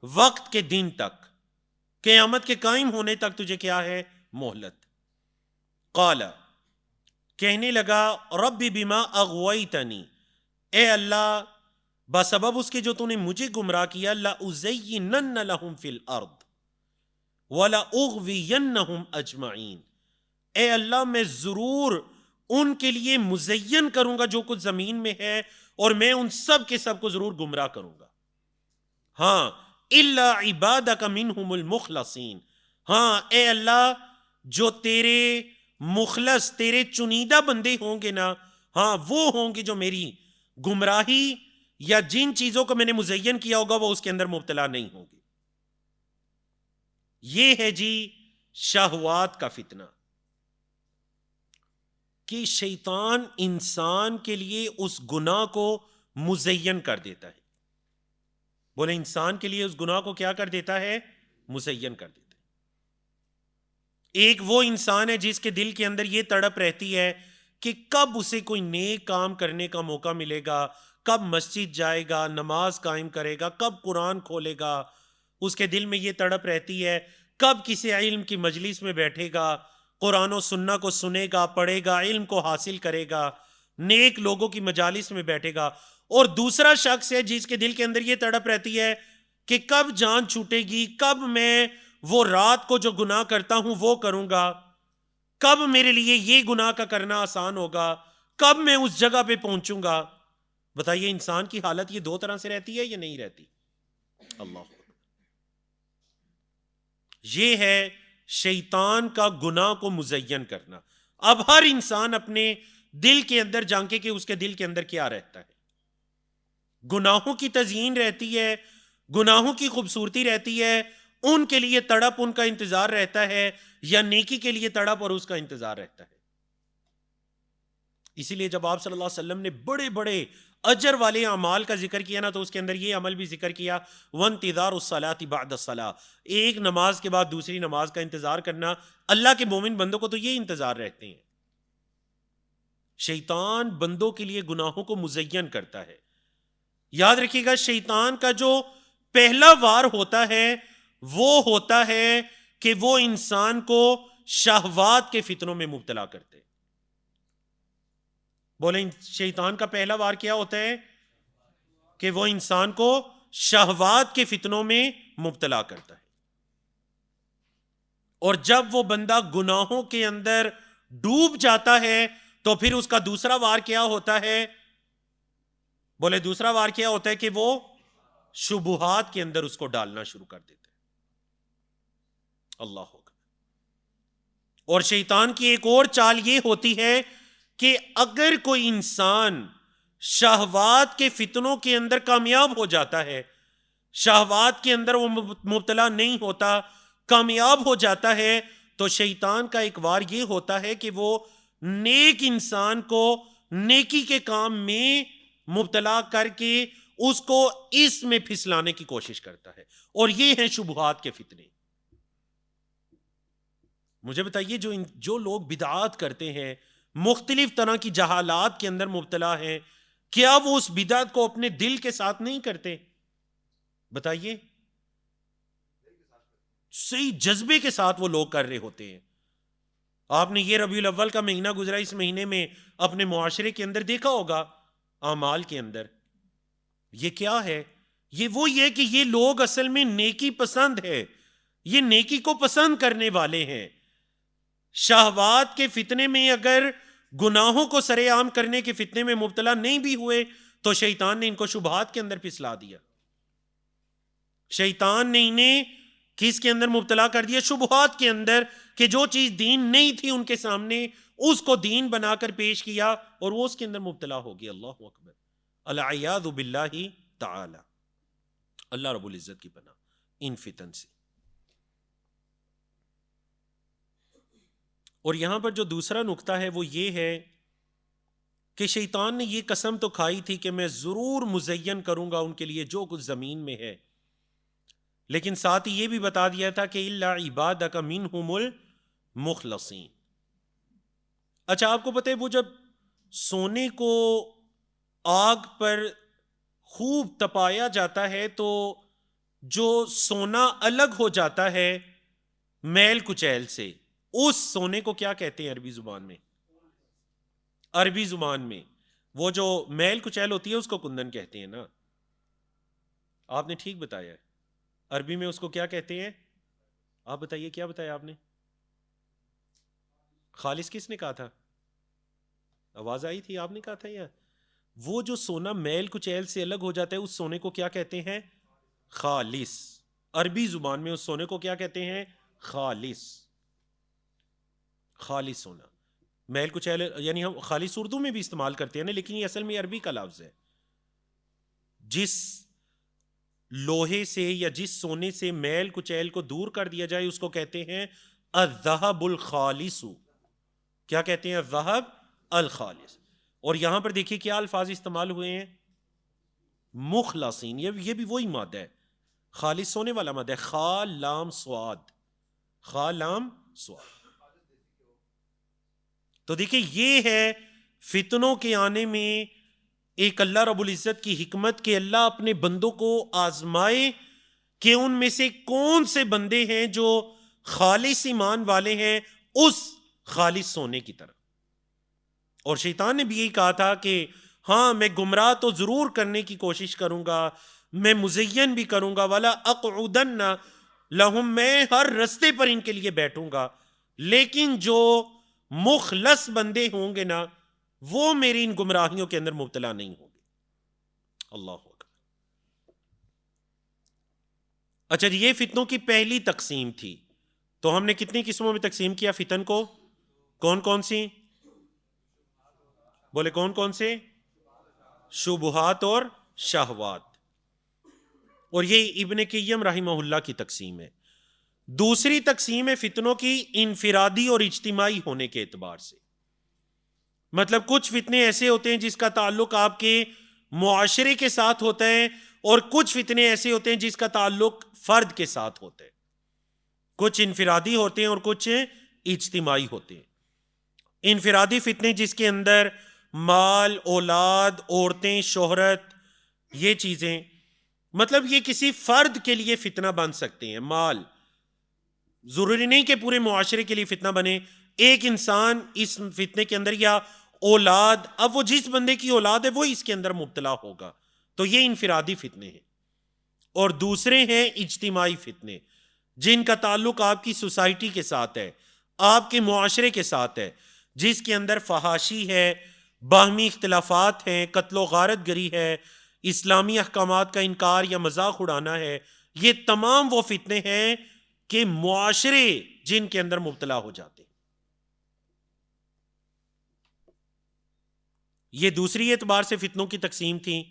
وقت کے دن تک، قیامت کے قائم ہونے تک تجھے کیا ہے؟ مہلت. قال، کہنے لگا رب بما اغویتنی، اے اللہ بسبب اس کے جو تو نے مجھے گمراہ کیا، لأزینن لہم فی الارض وَلَأُغْوِيَنَّهُمْ أَجْمَعِينَ، اے اللہ میں ضرور ان کے لیے مزین کروں گا جو کچھ زمین میں ہے، اور میں ان سب کے سب کو ضرور گمراہ کروں گا. ہاں إِلَّا عِبَادَكَ مِنْهُمُ الْمُخْلَصِينَ، ہاں اے اللہ جو تیرے مخلص، تیرے چنیدہ بندے ہوں گے نا، ہاں وہ ہوں گے جو میری گمراہی یا جن چیزوں کو میں نے مزین کیا ہوگا وہ اس کے اندر مبتلا نہیں ہوں گے. یہ ہے جی شہوات کا فتنہ، کہ شیطان انسان کے لیے اس گناہ کو مزین کر دیتا ہے. بولے انسان کے لیے اس گناہ کو کیا کر دیتا ہے؟ مزین کر دیتا ہے. ایک وہ انسان ہے جس کے دل کے اندر یہ تڑپ رہتی ہے کہ کب اسے کوئی نیک کام کرنے کا موقع ملے گا، کب مسجد جائے گا، نماز قائم کرے گا، کب قرآن کھولے گا. اس کے دل میں یہ تڑپ رہتی ہے کب کسی علم کی مجلس میں بیٹھے گا، قرآن و سنہ کو سنے گا، پڑھے گا، علم کو حاصل کرے گا، نیک لوگوں کی مجالس میں بیٹھے گا. اور دوسرا شخص ہے جس کے دل کے اندر یہ تڑپ رہتی ہے کہ کب جان چھوٹے گی، کب میں وہ رات کو جو گناہ کرتا ہوں وہ کروں گا، کب میرے لیے یہ گناہ کا کرنا آسان ہوگا، کب میں اس جگہ پہ پہنچوں گا. بتائیے انسان کی حالت یہ 2 طرح سے رہتی ہے یا نہیں رہتی؟ اللہ، یہ ہے شیطان کا گناہ کو مزین کرنا. اب ہر انسان اپنے دل کے اندر جھانکے کہ اس کے دل کے اندر کیا رہتا ہے. گناہوں کی تزیین رہتی ہے، گناہوں کی خوبصورتی رہتی ہے، ان کے لیے تڑپ، ان کا انتظار رہتا ہے، یا نیکی کے لیے تڑپ اور اس کا انتظار رہتا ہے. اسی لیے جب آپ صلی اللہ علیہ وسلم نے بڑے بڑے اجر والے اعمال کا ذکر کیا نا، تو اس کے اندر یہ عمل بھی ذکر کیا، وانتظار الصلاۃ بعد الصلاۃ، ایک نماز کے بعد دوسری نماز کا انتظار کرنا. اللہ کے مومن بندوں کو تو یہ انتظار رہتے ہیں. شیطان بندوں کے لیے گناہوں کو مزین کرتا ہے. یاد رکھیے گا شیطان کا جو پہلا وار ہوتا ہے وہ ہوتا ہے کہ وہ انسان کو شہوات کے فتنوں میں مبتلا کرتے. بولیں شیطان کا پہلا وار کیا ہوتا ہے؟ کہ وہ انسان کو شہوات کے فتنوں میں مبتلا کرتا ہے. اور جب وہ بندہ گناہوں کے اندر ڈوب جاتا ہے تو پھر اس کا دوسرا وار کیا ہوتا ہے؟ بولے دوسرا وار کیا ہوتا ہے کہ وہ شبہات کے اندر اس کو ڈالنا شروع کر دیتا ہے. اللہ ہوگا. اور شیطان کی ایک اور چال یہ ہوتی ہے کہ اگر کوئی انسان شہوات کے فتنوں کے اندر کامیاب ہو جاتا ہے، شہوات کے اندر وہ مبتلا نہیں ہوتا، کامیاب ہو جاتا ہے، تو شیطان کا ایک وار یہ ہوتا ہے کہ وہ نیک انسان کو نیکی کے کام میں مبتلا کر کے اس کو اس میں پھسلانے کی کوشش کرتا ہے. اور یہ ہیں شبہات کے فتنے. مجھے بتائیے جو لوگ بدعات کرتے ہیں، مختلف طرح کی جہالات کے اندر مبتلا ہیں، کیا وہ اس بدعت کو اپنے دل کے ساتھ نہیں کرتے؟ بتائیے. صحیح جذبے کے ساتھ وہ لوگ کر رہے ہوتے ہیں. آپ نے یہ ربیع الاول کا مہینہ گزرا، اس مہینے میں اپنے معاشرے کے اندر دیکھا ہوگا، اعمال کے اندر یہ کیا ہے؟ یہ کہ یہ لوگ اصل میں نیکی پسند ہے، یہ نیکی کو پسند کرنے والے ہیں. شہوات کے فتنے میں اگر گناہوں کو سرے عام کرنے کے فتنے میں مبتلا نہیں بھی ہوئے تو شیطان نے ان کو شبہات کے اندر پھسلا دیا. شیطان نے انہیں کس کے اندر مبتلا کر دیا؟ شبہات کے اندر، کہ جو چیز دین نہیں تھی ان کے سامنے اس کو دین بنا کر پیش کیا اور وہ اس کے اندر مبتلا ہو گیا. اللہ اکبر. العیاذ باللہ تعالی. اللہ رب العزت کی پناہ ان فتن سے. اور یہاں پر جو دوسرا نقطہ ہے وہ یہ ہے کہ شیطان نے یہ قسم تو کھائی تھی کہ میں ضرور مزین کروں گا ان کے لیے جو کچھ زمین میں ہے، لیکن ساتھ ہی یہ بھی بتا دیا تھا کہ الا عبادک منہم المخلصین. اچھا، آپ کو پتہ ہے وہ جب سونے کو آگ پر خوب تپایا جاتا ہے تو جو سونا الگ ہو جاتا ہے میل کچیل سے، اس سونے کو کیا کہتے ہیں عربی زبان میں؟ عربی زبان میں وہ جو میل کچیل ہوتی ہے اس کو کندن کہتے ہیں نا. آپ نے ٹھیک بتایا ہے. عربی میں اس کو کیا کہتے ہیں؟ آپ بتائیے، کیا بتایا آپ نے؟ خالص کس نے کہا تھا؟ آواز آئی تھی، آپ نے کہا تھا. یا وہ جو سونا میل کچیل سے الگ ہو جاتا ہے اس سونے کو کیا کہتے ہیں؟ خالص. عربی زبان میں اس سونے کو کیا کہتے ہیں؟ خالص. خالص سونا. میل کچیل یعنی ہم خالص اردو میں بھی استعمال کرتے ہیں نا، لیکن یہ اصل میں عربی کا لفظ ہے. جس لوہے سے یا جس سونے سے میل کچیل کو دور کر دیا جائے اس کو کہتے ہیں الذهب الخالص. کیا کہتے ہیں؟ الذهب الخالص. اور یہاں پر دیکھیے کیا الفاظ استعمال ہوئے ہیں؟ مخلصین. یہ بھی وہی مادہ ہے، خالص سونے والا مادہ ہے. خا لام صاد، خا لام صاد. تو دیکھیں یہ ہے فتنوں کے آنے میں ایک اللہ رب العزت کی حکمت کہ اللہ اپنے بندوں کو آزمائے کہ ان میں سے کون سے بندے ہیں جو خالص ایمان والے ہیں اس خالص سونے کی طرح. اور شیطان نے بھی یہی کہا تھا کہ ہاں میں گمراہ تو ضرور کرنے کی کوشش کروں گا، میں مزین بھی کروں گا، ولا اقعدن لہم، میں ہر رستے پر ان کے لیے بیٹھوں گا، لیکن جو مخلص بندے ہوں گے نا وہ میری ان گمراہیوں کے اندر مبتلا نہیں ہوں گے. اللہ اکبر. اچھا جی، یہ فتنوں کی پہلی تقسیم تھی. تو ہم نے کتنی قسموں میں تقسیم کیا فتن کو؟ کون کون سی؟ بولے کون کون سے؟ شبہات اور شہوات. اور یہ ابن قیم رحمہ اللہ کی تقسیم ہے. دوسری تقسیم ہے فتنوں کی انفرادی اور اجتماعی ہونے کے اعتبار سے. مطلب کچھ فتنے ایسے ہوتے ہیں جس کا تعلق آپ کے معاشرے کے ساتھ ہوتا ہے، اور کچھ فتنے ایسے ہوتے ہیں جس کا تعلق فرد کے ساتھ ہوتا ہے. کچھ انفرادی ہوتے ہیں اور کچھ اجتماعی ہوتے ہیں. انفرادی فتنے جس کے اندر مال، اولاد، عورتیں، شہرت، یہ چیزیں، مطلب یہ کسی فرد کے لیے فتنہ بن سکتے ہیں. مال ضروری نہیں کہ پورے معاشرے کے لیے فتنہ بنے. ایک انسان اس فتنے کے اندر، یا اولاد، اب وہ جس بندے کی اولاد ہے وہ اس کے اندر مبتلا ہوگا، تو یہ انفرادی فتنے ہیں. اور دوسرے ہیں اجتماعی فتنے جن کا تعلق آپ کی سوسائٹی کے ساتھ ہے، آپ کے معاشرے کے ساتھ ہے، جس کے اندر فحاشی ہے، باہمی اختلافات ہیں، قتل و غارت گری ہے، اسلامی احکامات کا انکار یا مذاق اڑانا ہے، یہ تمام وہ فتنے ہیں کہ معاشرے جن کے اندر مبتلا ہو جاتے ہیں۔ یہ دوسری اعتبار سے فتنوں کی تقسیم تھی۔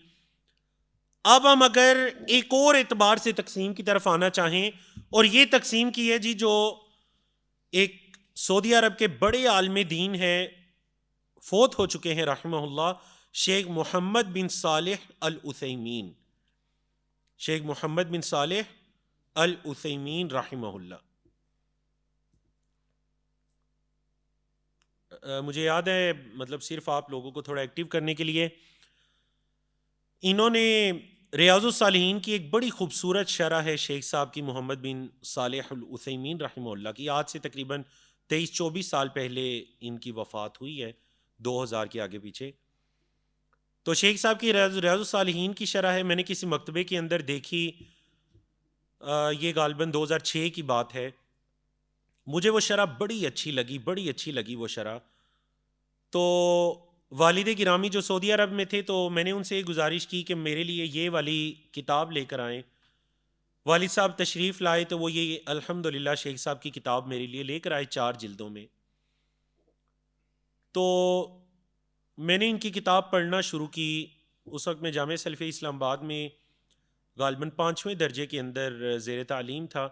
اب ہم اگر ایک اور اعتبار سے تقسیم کی طرف آنا چاہیں، اور یہ تقسیم کی ہے جی جو ایک سعودی عرب کے بڑے عالم دین ہیں، فوت ہو چکے ہیں رحمہ اللہ، شیخ محمد بن صالح العثیمین، شیخ محمد بن صالح العثیمین رحمہ اللہ۔ مجھے یاد ہے، مطلب صرف آپ لوگوں کو تھوڑا ایکٹیو کرنے کے لیے، انہوں نے ریاض الصالحین کی ایک بڑی خوبصورت شرح ہے شیخ صاحب کی، محمد بن صالح العثیمین رحمہ اللہ کی، آج سے تقریباً 23-24 سال پہلے ان کی وفات ہوئی ہے، 2000 کے آگے پیچھے۔ تو شیخ صاحب کی ریاض الصالحین کی شرح ہے، میں نے کسی مکتبے کے اندر دیکھی، یہ غالباً 2006 کی بات ہے، مجھے وہ شرح بڑی اچھی لگی وہ شرح۔ تو والد گرامی جو سعودی عرب میں تھے، تو میں نے ان سے گزارش کی کہ میرے لیے یہ والی کتاب لے کر آئیں۔ والد صاحب تشریف لائے تو وہ یہ الحمدللہ شیخ صاحب کی کتاب میرے لیے لے کر آئے 4 جلدوں میں۔ تو میں نے ان کی کتاب پڑھنا شروع کی، اس وقت میں جامعہ سلفیہ اسلام آباد میں غالباً 5ویں درجے کے اندر زیر تعلیم تھا۔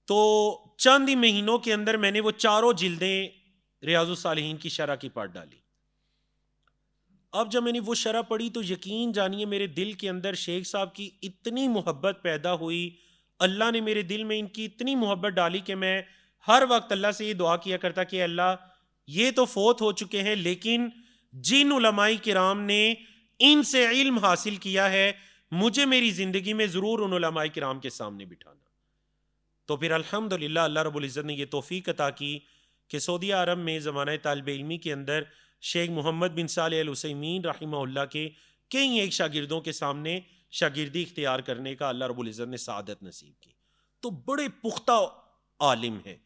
تو چند ہی مہینوں کے اندر میں نے وہ 4 جلدیں ریاض الصالحین کی شرح کی پڑھ ڈالی۔ اب جب میں نے وہ شرح پڑھی تو یقین جانیے میرے دل کے اندر شیخ صاحب کی اتنی محبت پیدا ہوئی، اللہ نے میرے دل میں ان کی اتنی محبت ڈالی کہ میں ہر وقت اللہ سے یہ دعا کیا کرتا کہ اللہ یہ تو فوت ہو چکے ہیں، لیکن جن علماء کرام نے ان سے علم حاصل کیا ہے، مجھے میری زندگی میں ضرور ان علماء کرام کے سامنے بٹھانا۔ تو پھر الحمدللہ اللہ رب العزت نے یہ توفیق عطا کی کہ سعودی عرب میں زمانہ طالب علمی کے اندر شیخ محمد بن صالح العثیمین رحمہ اللہ کے کئی ایک شاگردوں کے سامنے شاگردی اختیار کرنے کا اللہ رب العزت نے سعادت نصیب کی۔ تو بڑے پختہ عالم ہیں،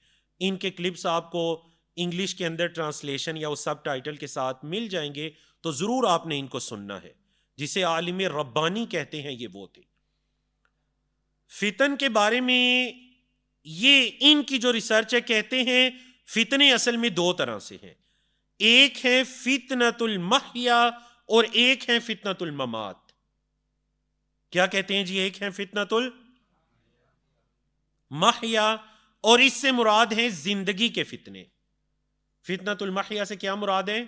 ان کے کلپس آپ کو انگلش کے اندر ٹرانسلیشن یا اس سب ٹائٹل کے ساتھ مل جائیں گے، تو ضرور آپ نے ان کو سننا ہے۔ جسے عالم ربانی کہتے ہیں، یہ وہ تھے۔ فتن کے بارے میں یہ ان کی جو ریسرچ ہے، کہتے ہیں فتنے اصل میں 2 طرح سے ہیں، ایک ہے فتنۃ المحیا اور ایک ہے فتنۃ الممات۔ کیا کہتے ہیں جی؟ ایک ہے فتنۃ المحیا اور اس سے مراد ہیں زندگی کے فتنے۔ فتنۃ المحیا سے کیا مراد ہے؟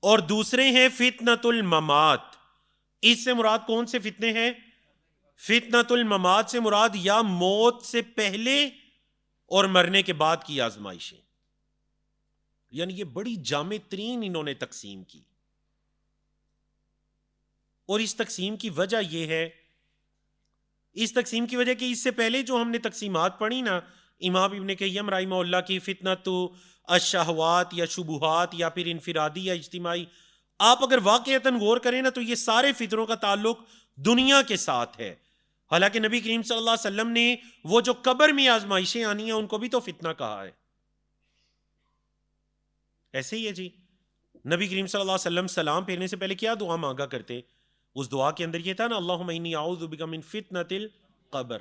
اور دوسرے ہیں فتنۃ الممات، اس سے مراد کون سے فتنے ہیں؟ فتنۃ الممات سے مراد یا موت سے پہلے اور مرنے کے بعد کی آزمائشیں۔ یعنی یہ بڑی جامع ترین انہوں نے تقسیم کی، اور اس تقسیم کی وجہ یہ ہے، اس تقسیم کی وجہ کہ اس سے پہلے جو ہم نے تقسیمات پڑھی نا، امام ابن قیم رحمہ اللہ کی فتنۃ الشہوات یا شبہات یا پھر انفرادی یا اجتماعی، آپ اگر واقعتاً غور کریں نا تو یہ سارے فتنوں کا تعلق دنیا کے ساتھ ہے۔ حالانکہ نبی کریم صلی اللہ علیہ وسلم نے وہ جو قبر میں آزمائشیں آنی ہیں ان کو بھی تو فتنہ کہا ہے۔ ایسے ہی ہے جی، نبی کریم صلی اللہ علیہ وسلم سلام پھیرنے سے پہلے کیا دعا مانگا کرتے؟ اس دعا کے اندر یہ تھا نا، اللہم انی اعوذ بک من فتنۃ القبر،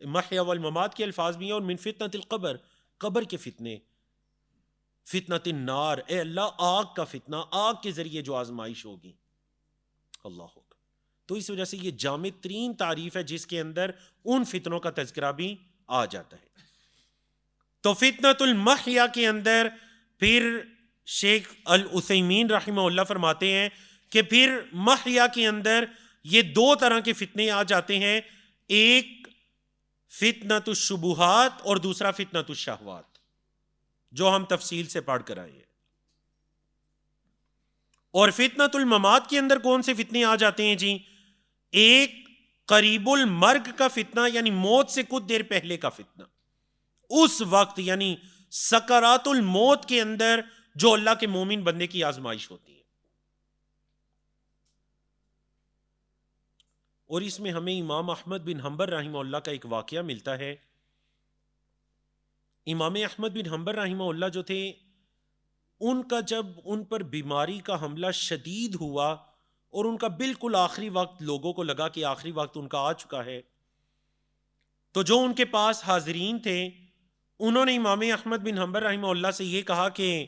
محیا والممات کے الفاظ بھی ہیں، اور من فتنۃ القبر، قبر کے فتنے، فتنۃ النار، اے اللہ آگ کا فتنہ، آگ کے ذریعے جو آزمائش ہوگی۔ اللہ اکبر۔ تو اس وجہ سے یہ جامع ترین تعریف ہے جس کے اندر ان فتنوں کا تذکرہ بھی آ جاتا ہے۔ تو فتنۃ المحیا کے اندر پھر شیخ العثیمین رحمہ اللہ فرماتے ہیں کہ پھر محیا کے اندر یہ 2 طرح کے فتنے آ جاتے ہیں، ایک فتنۃ الشبہات اور دوسرا فتنۃ الشہوات، جو ہم تفصیل سے پڑھ کر آئے ہیں۔ اور فتنۃ الممات کے اندر کون سے فتنے آ جاتے ہیں جی؟ ایک قریب المرگ کا فتنہ، یعنی موت سے کچھ دیر پہلے کا فتنہ، اس وقت یعنی سکرات الموت کے اندر جو اللہ کے مومن بندے کی آزمائش ہوتی ہے۔ اور اس میں ہمیں امام احمد بن حنبل رحمہ اللہ کا ایک واقعہ ملتا ہے. امام احمد بن حنبل رحمہ اللہ جو تھے، ان کا جب ان پر بیماری کا حملہ شدید ہوا اور ان کا بالکل آخری وقت، لوگوں کو لگا کہ آخری وقت ان کا آ چکا ہے، تو جو ان کے پاس حاضرین تھے انہوں نے امام احمد بن حنبل رحمہ اللہ سے یہ کہا کہ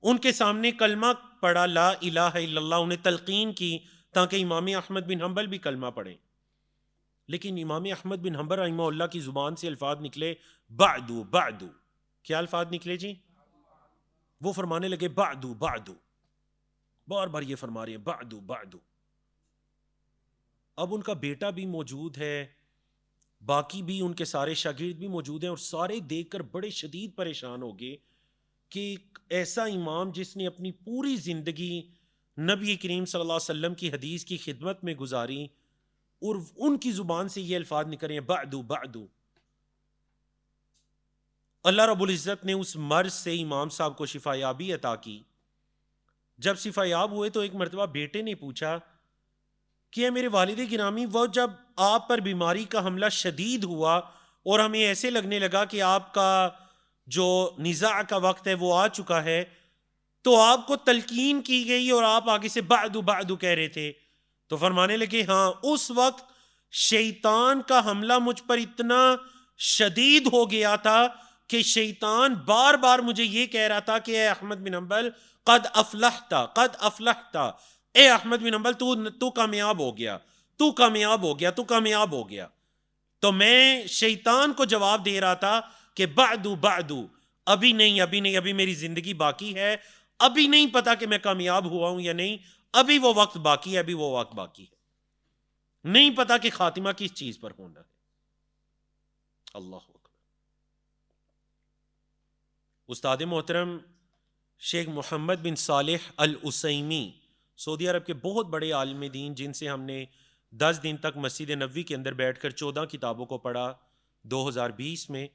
ان کے سامنے کلمہ پڑھا، لا الہ الا اللہ، انہیں تلقین کی تاکہ امام احمد بن حنبل بھی کلمہ پڑھیں. لیکن امام احمد بن حنبل رحمہ اللہ کی زبان سے الفاظ نکلے بعدو بعدو. کیا الفاظ نکلے جی؟ وہ فرمانے لگے بعدو بعدو، بار بار یہ فرما رہے ہیں بعدو بعدو. اب ان کا بیٹا بھی موجود ہے، باقی بھی ان کے سارے شاگرد بھی موجود ہیں، اور سارے دیکھ کر بڑے شدید پریشان ہو گئے کہ ایک ایسا امام جس نے اپنی پوری زندگی نبی کریم صلی اللہ علیہ وسلم کی حدیث کی خدمت میں گزاری، اور ان کی زبان سے یہ الفاظ نکل رہے ہیں بعدو بعدو. اللہ رب العزت نے اس مرض سے امام صاحب کو شفا یابی عطا کی. جب شفا یاب ہوئے تو ایک مرتبہ بیٹے نے پوچھا کہ میرے والد گرامی، وہ جب آپ پر بیماری کا حملہ شدید ہوا اور ہمیں ایسے لگنے لگا کہ آپ کا جو نزاع کا وقت ہے وہ آ چکا ہے، تو آپ کو تلقین کی گئی اور آپ آگے سے بعدو بعدو کہہ رہے تھے. تو فرمانے لگے ہاں، اس وقت شیطان کا حملہ مجھ پر اتنا شدید ہو گیا تھا کہ شیطان بار بار مجھے یہ کہہ رہا تھا کہ اے احمد بن حنبل قد افلحتا قد افلحتا، اے احمد بن حنبل تو کامیاب ہو گیا، تو کامیاب ہو گیا، تو کامیاب ہو گیا. تو میں شیطان کو جواب دے رہا تھا کہ بعدو بعدو، ابھی نہیں ابھی نہیں، ابھی میری زندگی باقی ہے، ابھی نہیں پتا کہ میں کامیاب ہوا ہوں یا نہیں، ابھی وہ وقت باقی ہے، ابھی وہ وقت باقی ہے، نہیں پتا کہ خاتمہ کس چیز پر ہونا ہے. اللہ اکبر. استاد محترم شیخ محمد بن صالح العثیمی، سعودی عرب کے بہت بڑے عالم دین، جن سے ہم نے 10 دن تک مسجد نبوی کے اندر بیٹھ کر 14 کتابوں کو پڑھا 2020 میں.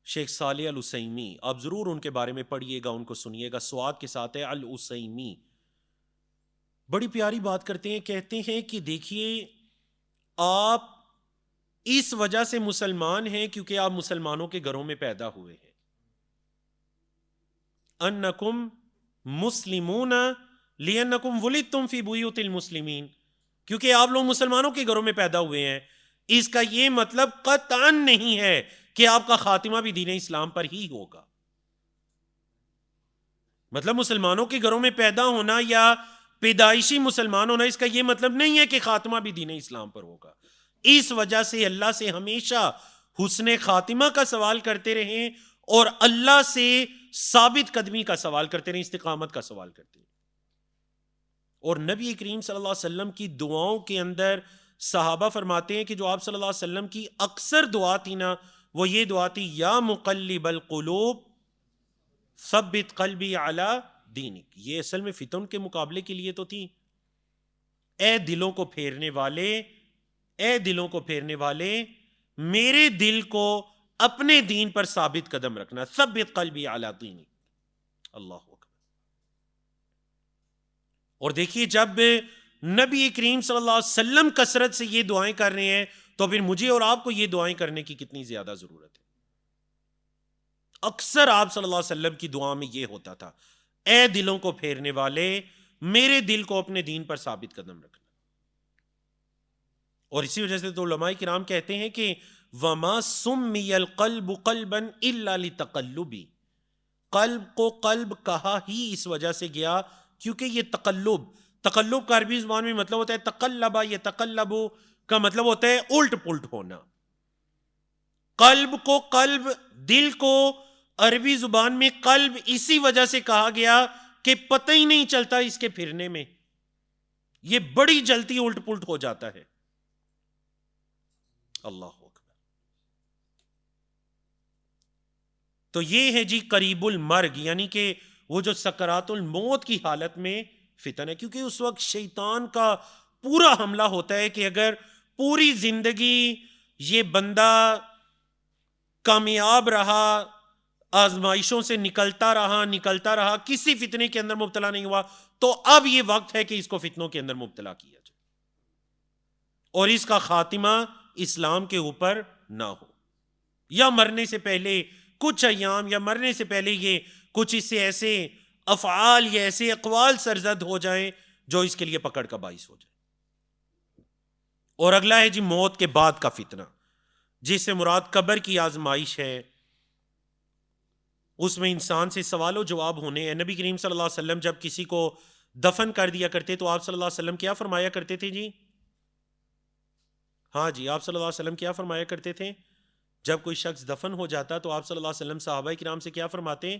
شیخ صالح العثیمی، آپ ضرور ان کے بارے میں پڑھیے گا، ان کو سنیے گا، سواد کے ساتھ ہے العثیمی. بڑی پیاری بات کرتے ہیں، کہتے ہیں کہ دیکھیے آپ اس وجہ سے مسلمان ہیں کیونکہ آپ مسلمانوں کے گھروں میں پیدا ہوئے ہیں. انکم مسلمون لانکم ولدتم فی بیوت المسلمین، کیونکہ آپ لوگ مسلمانوں کے گھروں میں پیدا ہوئے ہیں. اس کا یہ مطلب قطعاً نہیں ہے کہ آپ کا خاتمہ بھی دین اسلام پر ہی ہوگا. مطلب مسلمانوں کے گھروں میں پیدا ہونا یا پیدائشی مسلمان ہونا، اس کا یہ مطلب نہیں ہے کہ خاتمہ بھی دین اسلام پر ہوگا. اس وجہ سے اللہ سے ہمیشہ حسن خاتمہ کا سوال کرتے رہیں اور اللہ سے ثابت قدمی کا سوال کرتے رہیں، استقامت کا سوال کرتے رہیں. اور نبی کریم صلی اللہ علیہ وسلم کی دعاؤں کے اندر صحابہ فرماتے ہیں کہ جو آپ صلی اللہ علیہ وسلم کی اکثر دعا تھی نا، وہ یہ دعا تھی یا مقلب القلوب ثبت قلبی علی دینک. یہ اصل میں فتن کے مقابلے کے لیے تو تھی. اے دلوں کو پھیرنے والے، اے دلوں کو پھیرنے والے، میرے دل کو اپنے دین پر ثابت قدم رکھنا، ثبت قلبی علی دینک. اللہ اکبر. اور دیکھیے جب نبی کریم صلی اللہ علیہ وسلم کثرت سے یہ دعائیں کر رہے ہیں تو پھر مجھے اور آپ کو یہ دعائیں کرنے کی کتنی زیادہ ضرورت ہے. اکثر آپ صلی اللہ علیہ وسلم کی دعا میں یہ ہوتا تھا، اے دلوں کو پھیرنے والے، میرے دل کو اپنے دین پر ثابت قدم رکھنا. اور اسی وجہ سے تو علماء کرام کہتے ہیں کہ وَمَا سُمِّيَ الْقَلْبُ قَلْبًا إِلَّا لِتَقَلُّبِ، قلب کو قلب کہا ہی اس وجہ سے گیا کیونکہ یہ تقلب کا عربی زبان میں مطلب ہوتا ہے تقلبہ، یہ تقلب کا مطلب ہوتا ہے الٹ پلٹ ہونا. قلب کو قلب، دل کو عربی زبان میں قلب اسی وجہ سے کہا گیا کہ پتہ ہی نہیں چلتا اس کے پھرنے میں، یہ بڑی جلدی الٹ پلٹ ہو جاتا ہے. اللہ اکبر. تو یہ ہے جی قریب المرگ، یعنی کہ وہ جو سکرات الموت کی حالت میں فتن ہے، کیونکہ اس وقت شیطان کا پورا حملہ ہوتا ہے کہ اگر پوری زندگی یہ بندہ کامیاب رہا، آزمائشوں سے نکلتا رہا، کسی فتنے کے اندر مبتلا نہیں ہوا، تو اب یہ وقت ہے کہ اس کو فتنوں کے اندر مبتلا کیا جائے. اور اس کا خاتمہ اسلام کے اوپر نہ ہو، یا مرنے سے پہلے کچھ ایام یا مرنے سے پہلے یہ کچھ اس سے ایسے افعال یا ایسے اقوال سرزد ہو جائیں جو اس کے لیے پکڑ کا باعث ہو جائے۔ اور اگلا ہے جی موت کے بعد کا فتنہ، جس سے مراد قبر کی آزمائش ہے۔ اس میں انسان سے سوال و جواب ہونے ہیں۔ نبی کریم صلی اللہ علیہ وسلم جب کسی کو دفن کر دیا کرتے تو آپ صلی اللہ علیہ وسلم کیا فرمایا کرتے تھے جی؟ ہاں جی، آپ صلی اللہ علیہ وسلم کیا فرمایا کرتے تھے؟ جب کوئی شخص دفن ہو جاتا تو آپ صلی اللہ علیہ وسلم صحابہ کرام سے کیا فرماتے؟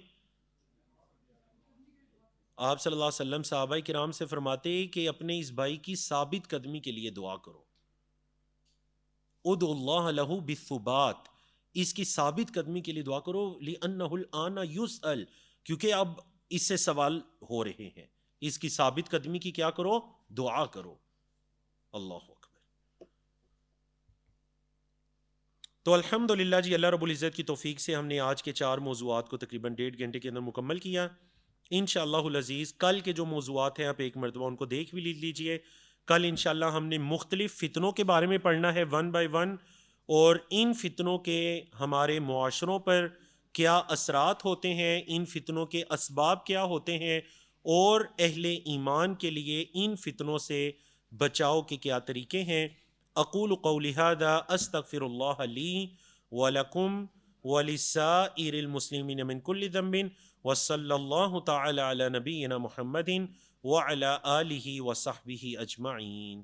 آپ صلی اللہ علیہ وسلم صحابہ کرام سے فرماتے کہ اپنے اس بھائی کی ثابت قدمی کے لیے دعا کرو، ادعوا اللہ لہ بالثبات، اس کی ثابت قدمی کے لیے دعا کرو، لأنہ الآن یسأل، کیونکہ اب اس سے سوال ہو رہے ہیں، اس کی ثابت قدمی کی کیا کرو؟ دعا کرو۔ اللہ اکبر۔ تو الحمدللہ جی، اللہ رب العزت کی توفیق سے ہم نے آج کے 4 موضوعات کو تقریباً 1.5 گھنٹے کے اندر مکمل کیا۔ انشاءاللہ العزیز کل کے جو موضوعات ہیں آپ ایک مرتبہ ان کو دیکھ بھی لیجئے۔ کل انشاءاللہ ہم نے مختلف فتنوں کے بارے میں پڑھنا ہے 1 بائی 1، اور ان فتنوں کے ہمارے معاشروں پر کیا اثرات ہوتے ہیں، ان فتنوں کے اسباب کیا ہوتے ہیں، اور اہل ایمان کے لیے ان فتنوں سے بچاؤ کے کیا طریقے ہیں۔ اقول قولی ھذا استغفر اللہ لی ولکم ولسائر المسلمین من کل ذنب، وصلی اللہ تعالی علی نبینا محمد وعلی آلہ وصحبہ اجمعین۔